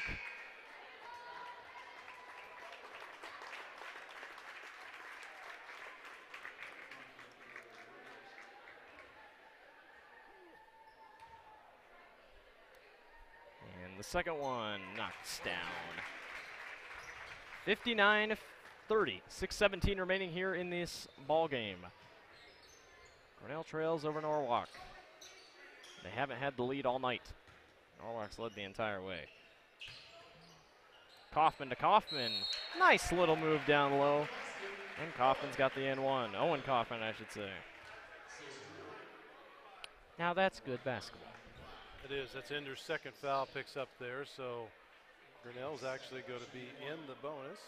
And the second one knocks down. 59-30, 6:17 remaining here in this ball game. Grinnell trails over Norwalk. They haven't had the lead all night. Norwalk's led the entire way. Kaufman to Kaufman. Nice little move down low. And Kaufman's got the N1. Owen Kaufman, I should say. Now that's good basketball. It is. That's Ender's second foul picks up there, so Grinnell's actually going to be in the bonus.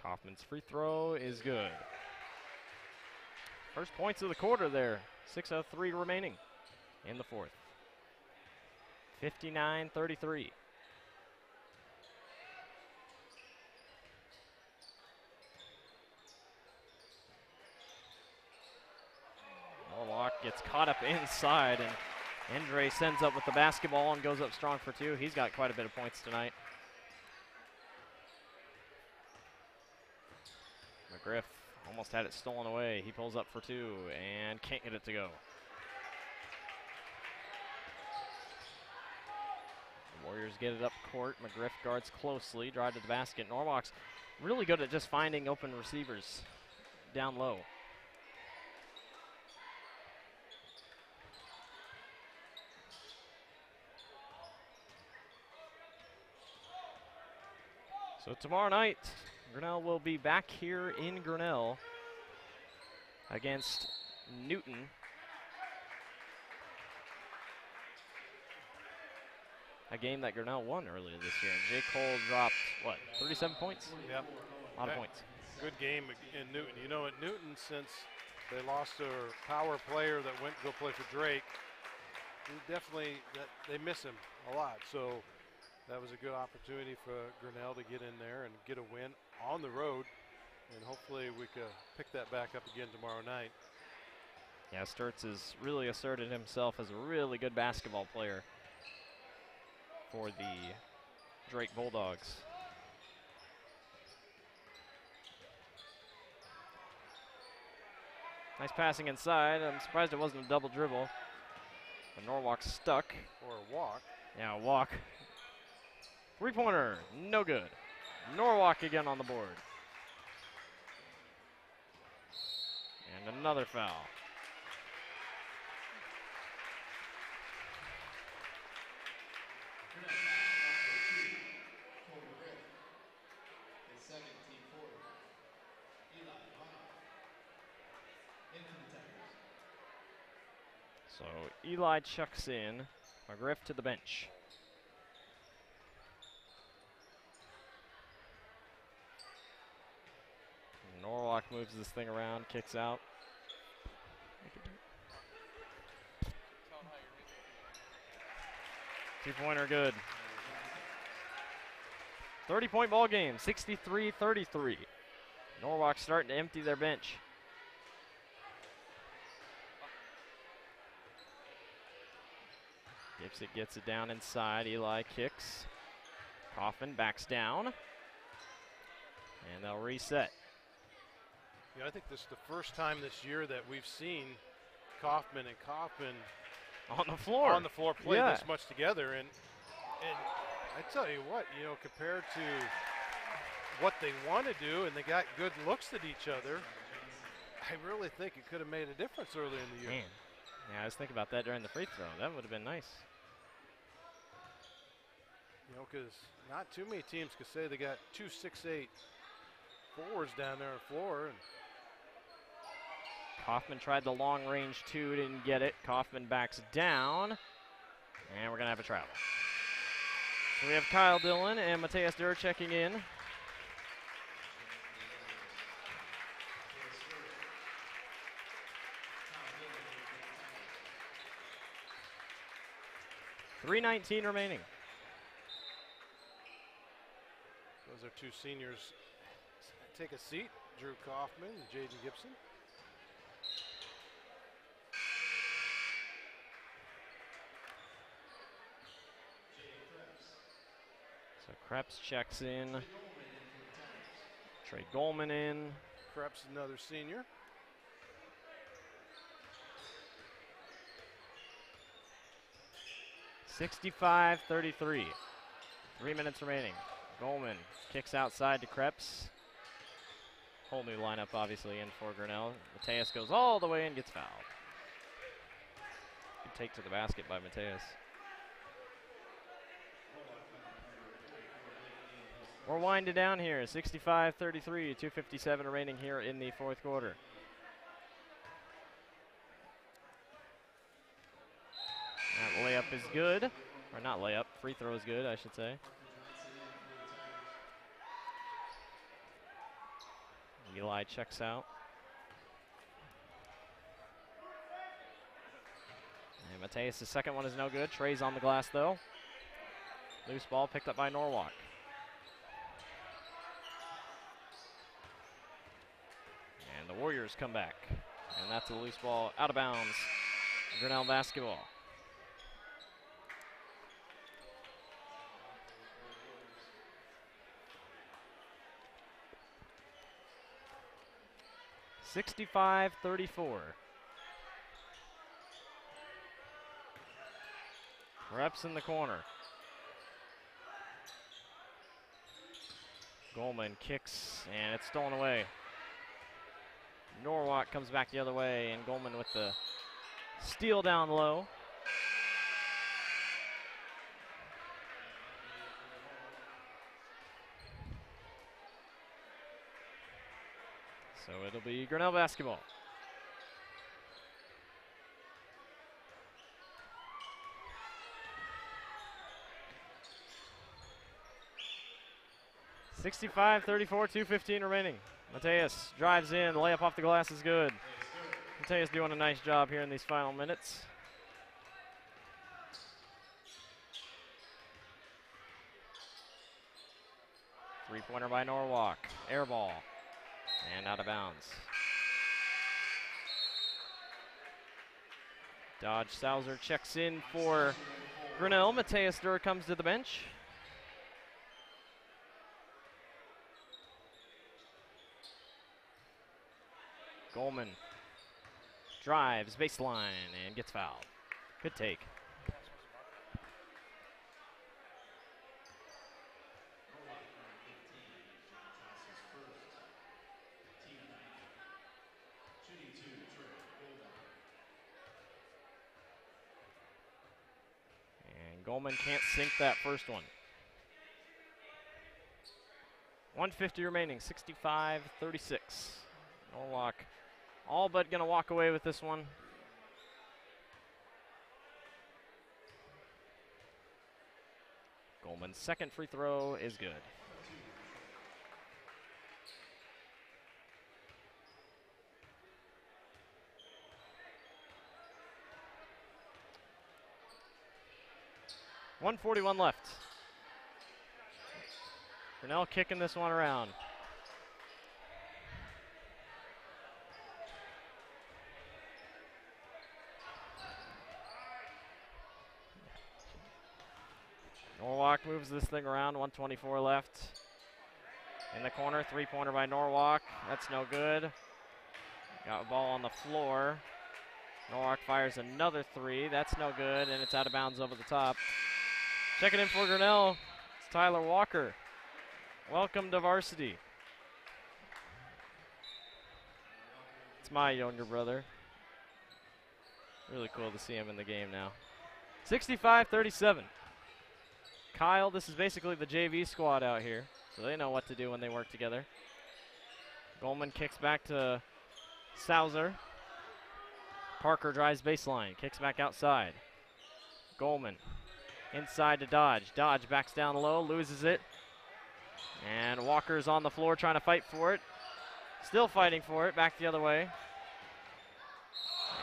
Kaufman's free throw is good. First points of the quarter there. 6:03 remaining in the fourth. 59-33. Norwalk gets caught up inside, and Andre sends up with the basketball and goes up strong for two. He's got quite a bit of points tonight. McGriff almost had it stolen away. He pulls up for two and can't get it to go. The Warriors get it up court. McGriff guards closely, drive to the basket. Norwalk's really good at just finding open receivers down low. So tomorrow night, Grinnell will be back here in Grinnell against Newton. A game that Grinnell won earlier this year. And Jay Cole dropped, what, 37 points? Yep. A lot of points. Good game in Newton. You know, at Newton, since they lost their power player that went to go play for Drake, they miss him a lot. So that was a good opportunity for Grinnell to get in there and get a win on the road, and hopefully we could pick that back up again tomorrow night. Yeah, Sturts has really asserted himself as a really good basketball player for the Drake Bulldogs. Nice passing inside. I'm surprised it wasn't a double dribble. But Norwalk's stuck. Or a walk. Yeah, a walk. Three-pointer, no good. Norwalk again on the board. And another foul. So Eli checks in. McGriff to the bench. Norwalk moves this thing around, kicks out. Two-pointer good. 30-point ball game, 63-33. Norwalk starting to empty their bench. Gibson gets it down inside. Eli kicks. Kaufman backs down. And they'll reset. Yeah, I think this is the first time this year that we've seen Kaufman on the floor play this much together, and I tell you what, you know, compared to what they want to do, and they got good looks at each other, I really think it could have made a difference earlier in the year. Man. Yeah, I was thinking about that during the free throw. That would have been nice. You know, because not too many teams could say they got 2 6'8" forwards down there on the floor. And Kaufman tried the long range two, didn't get it. Kaufman backs down, and we're going to have a travel. So we have Kyle Dillon and Mateus Durr checking in. .319 remaining. Those are two seniors. Take a seat. Drew Kaufman and Jaden Gibson. So Krebs checks in. Trey Goldman in. Krebs, another senior. .65-33. 3 minutes remaining. Goldman kicks outside to Krebs. Whole new lineup, obviously, in for Grinnell. Mateus goes all the way and gets fouled. Good take to the basket by Mateus. We're winding down here, 65-33, 2:57 remaining here in the fourth quarter. That layup is good, or not layup, free throw is good, I should say. Eli checks out. And Mateus' second one is no good. Trey's on the glass, though. Loose ball picked up by Norwalk. And the Warriors come back. And that's a loose ball out of bounds. Grinnell basketball. (65-34). Reps in the corner. Goldman kicks, and it's stolen away. Norwalk comes back the other way, and Goldman with the steal down low. So it'll be Grinnell basketball. (65-34), 2:15 remaining. Mateus drives in, layup off the glass is good. Mateus doing a nice job here in these final minutes. Three-pointer by Norwalk, air ball, and out of bounds. Dodge Sauser checks in for Grinnell. Mateus Durr comes to the bench. Goldman drives baseline and gets fouled. Good take. And Goldman can't sink that first one. 1:50 remaining, 65-36. Norwalk all but gonna walk away with this one. Goldman's second free throw is good. .141 left. Grinnell kicking this one around. Norwalk moves this thing around, 124 left. In the corner, three-pointer by Norwalk. That's no good. Got a ball on the floor. Norwalk fires another three. That's no good, and it's out of bounds over the top. Checking in for Grinnell, it's Tyler Walker. Welcome to Varsity. It's my younger brother. Really cool to see him in the game now. 65-37. Kyle, this is basically the JV squad out here, so they know what to do when they work together. Goldman kicks back to Sauser. Parker drives baseline, kicks back outside. Goldman inside to Dodge. Dodge backs down low, loses it. And Walker's on the floor trying to fight for it. Still fighting for it, back the other way.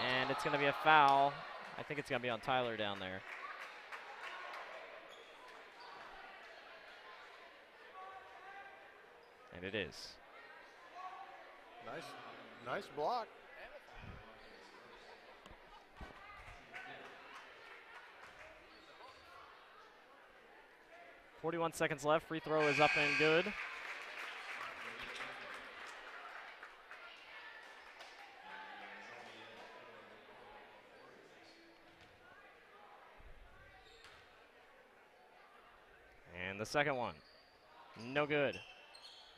And it's going to be a foul. I think it's going to be on Tyler down there. And it is. Nice block. 41 seconds left. Free throw is up and good. And the second one, no good.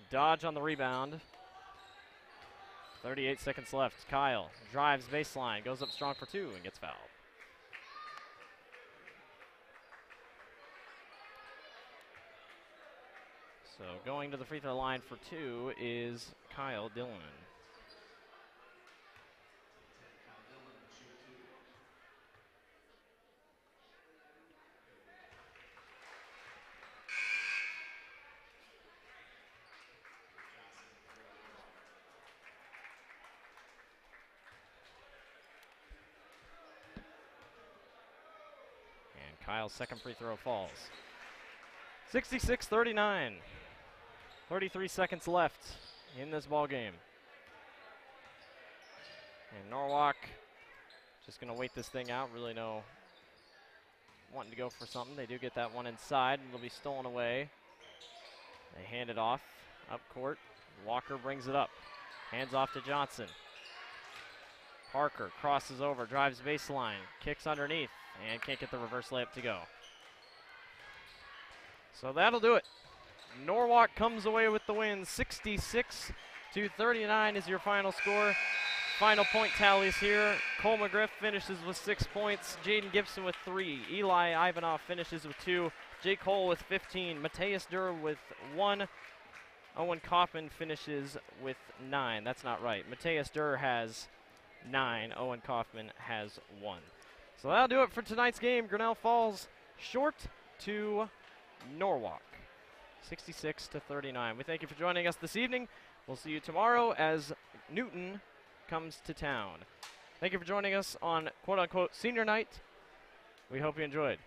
Dodge on the rebound. 38 seconds left. Kyle drives baseline, goes up strong for 2 and gets fouled. So going to the free throw line for 2 is Kyle Dillon. And Kyle's second free throw falls. 66-39. 33 seconds left in this ball game. And Norwalk just going to wait this thing out. Really wanting to go for something. They do get that one inside, and it'll be stolen away. They hand it off up court. Walker brings it up. Hands off to Johnson. Parker crosses over, drives baseline, kicks underneath, and can't get the reverse layup to go. So that'll do it. Norwalk comes away with the win. 66-39 is your final score. Final point tallies here. Cole McGriff finishes with 6 points. Jaden Gibson with 3. Eli Ivanov finishes with 2. Jake Cole with 15. Mateus Durr with 1. Owen Kaufman finishes with 9. That's not right. Mateus Durr has 9. Owen Kaufman has 1. So that'll do it for tonight's game. Grinnell falls short to Norwalk. 66-39. We thank you for joining us this evening. We'll see you tomorrow as Newton comes to town. Thank you for joining us on quote-unquote senior night. We hope you enjoyed.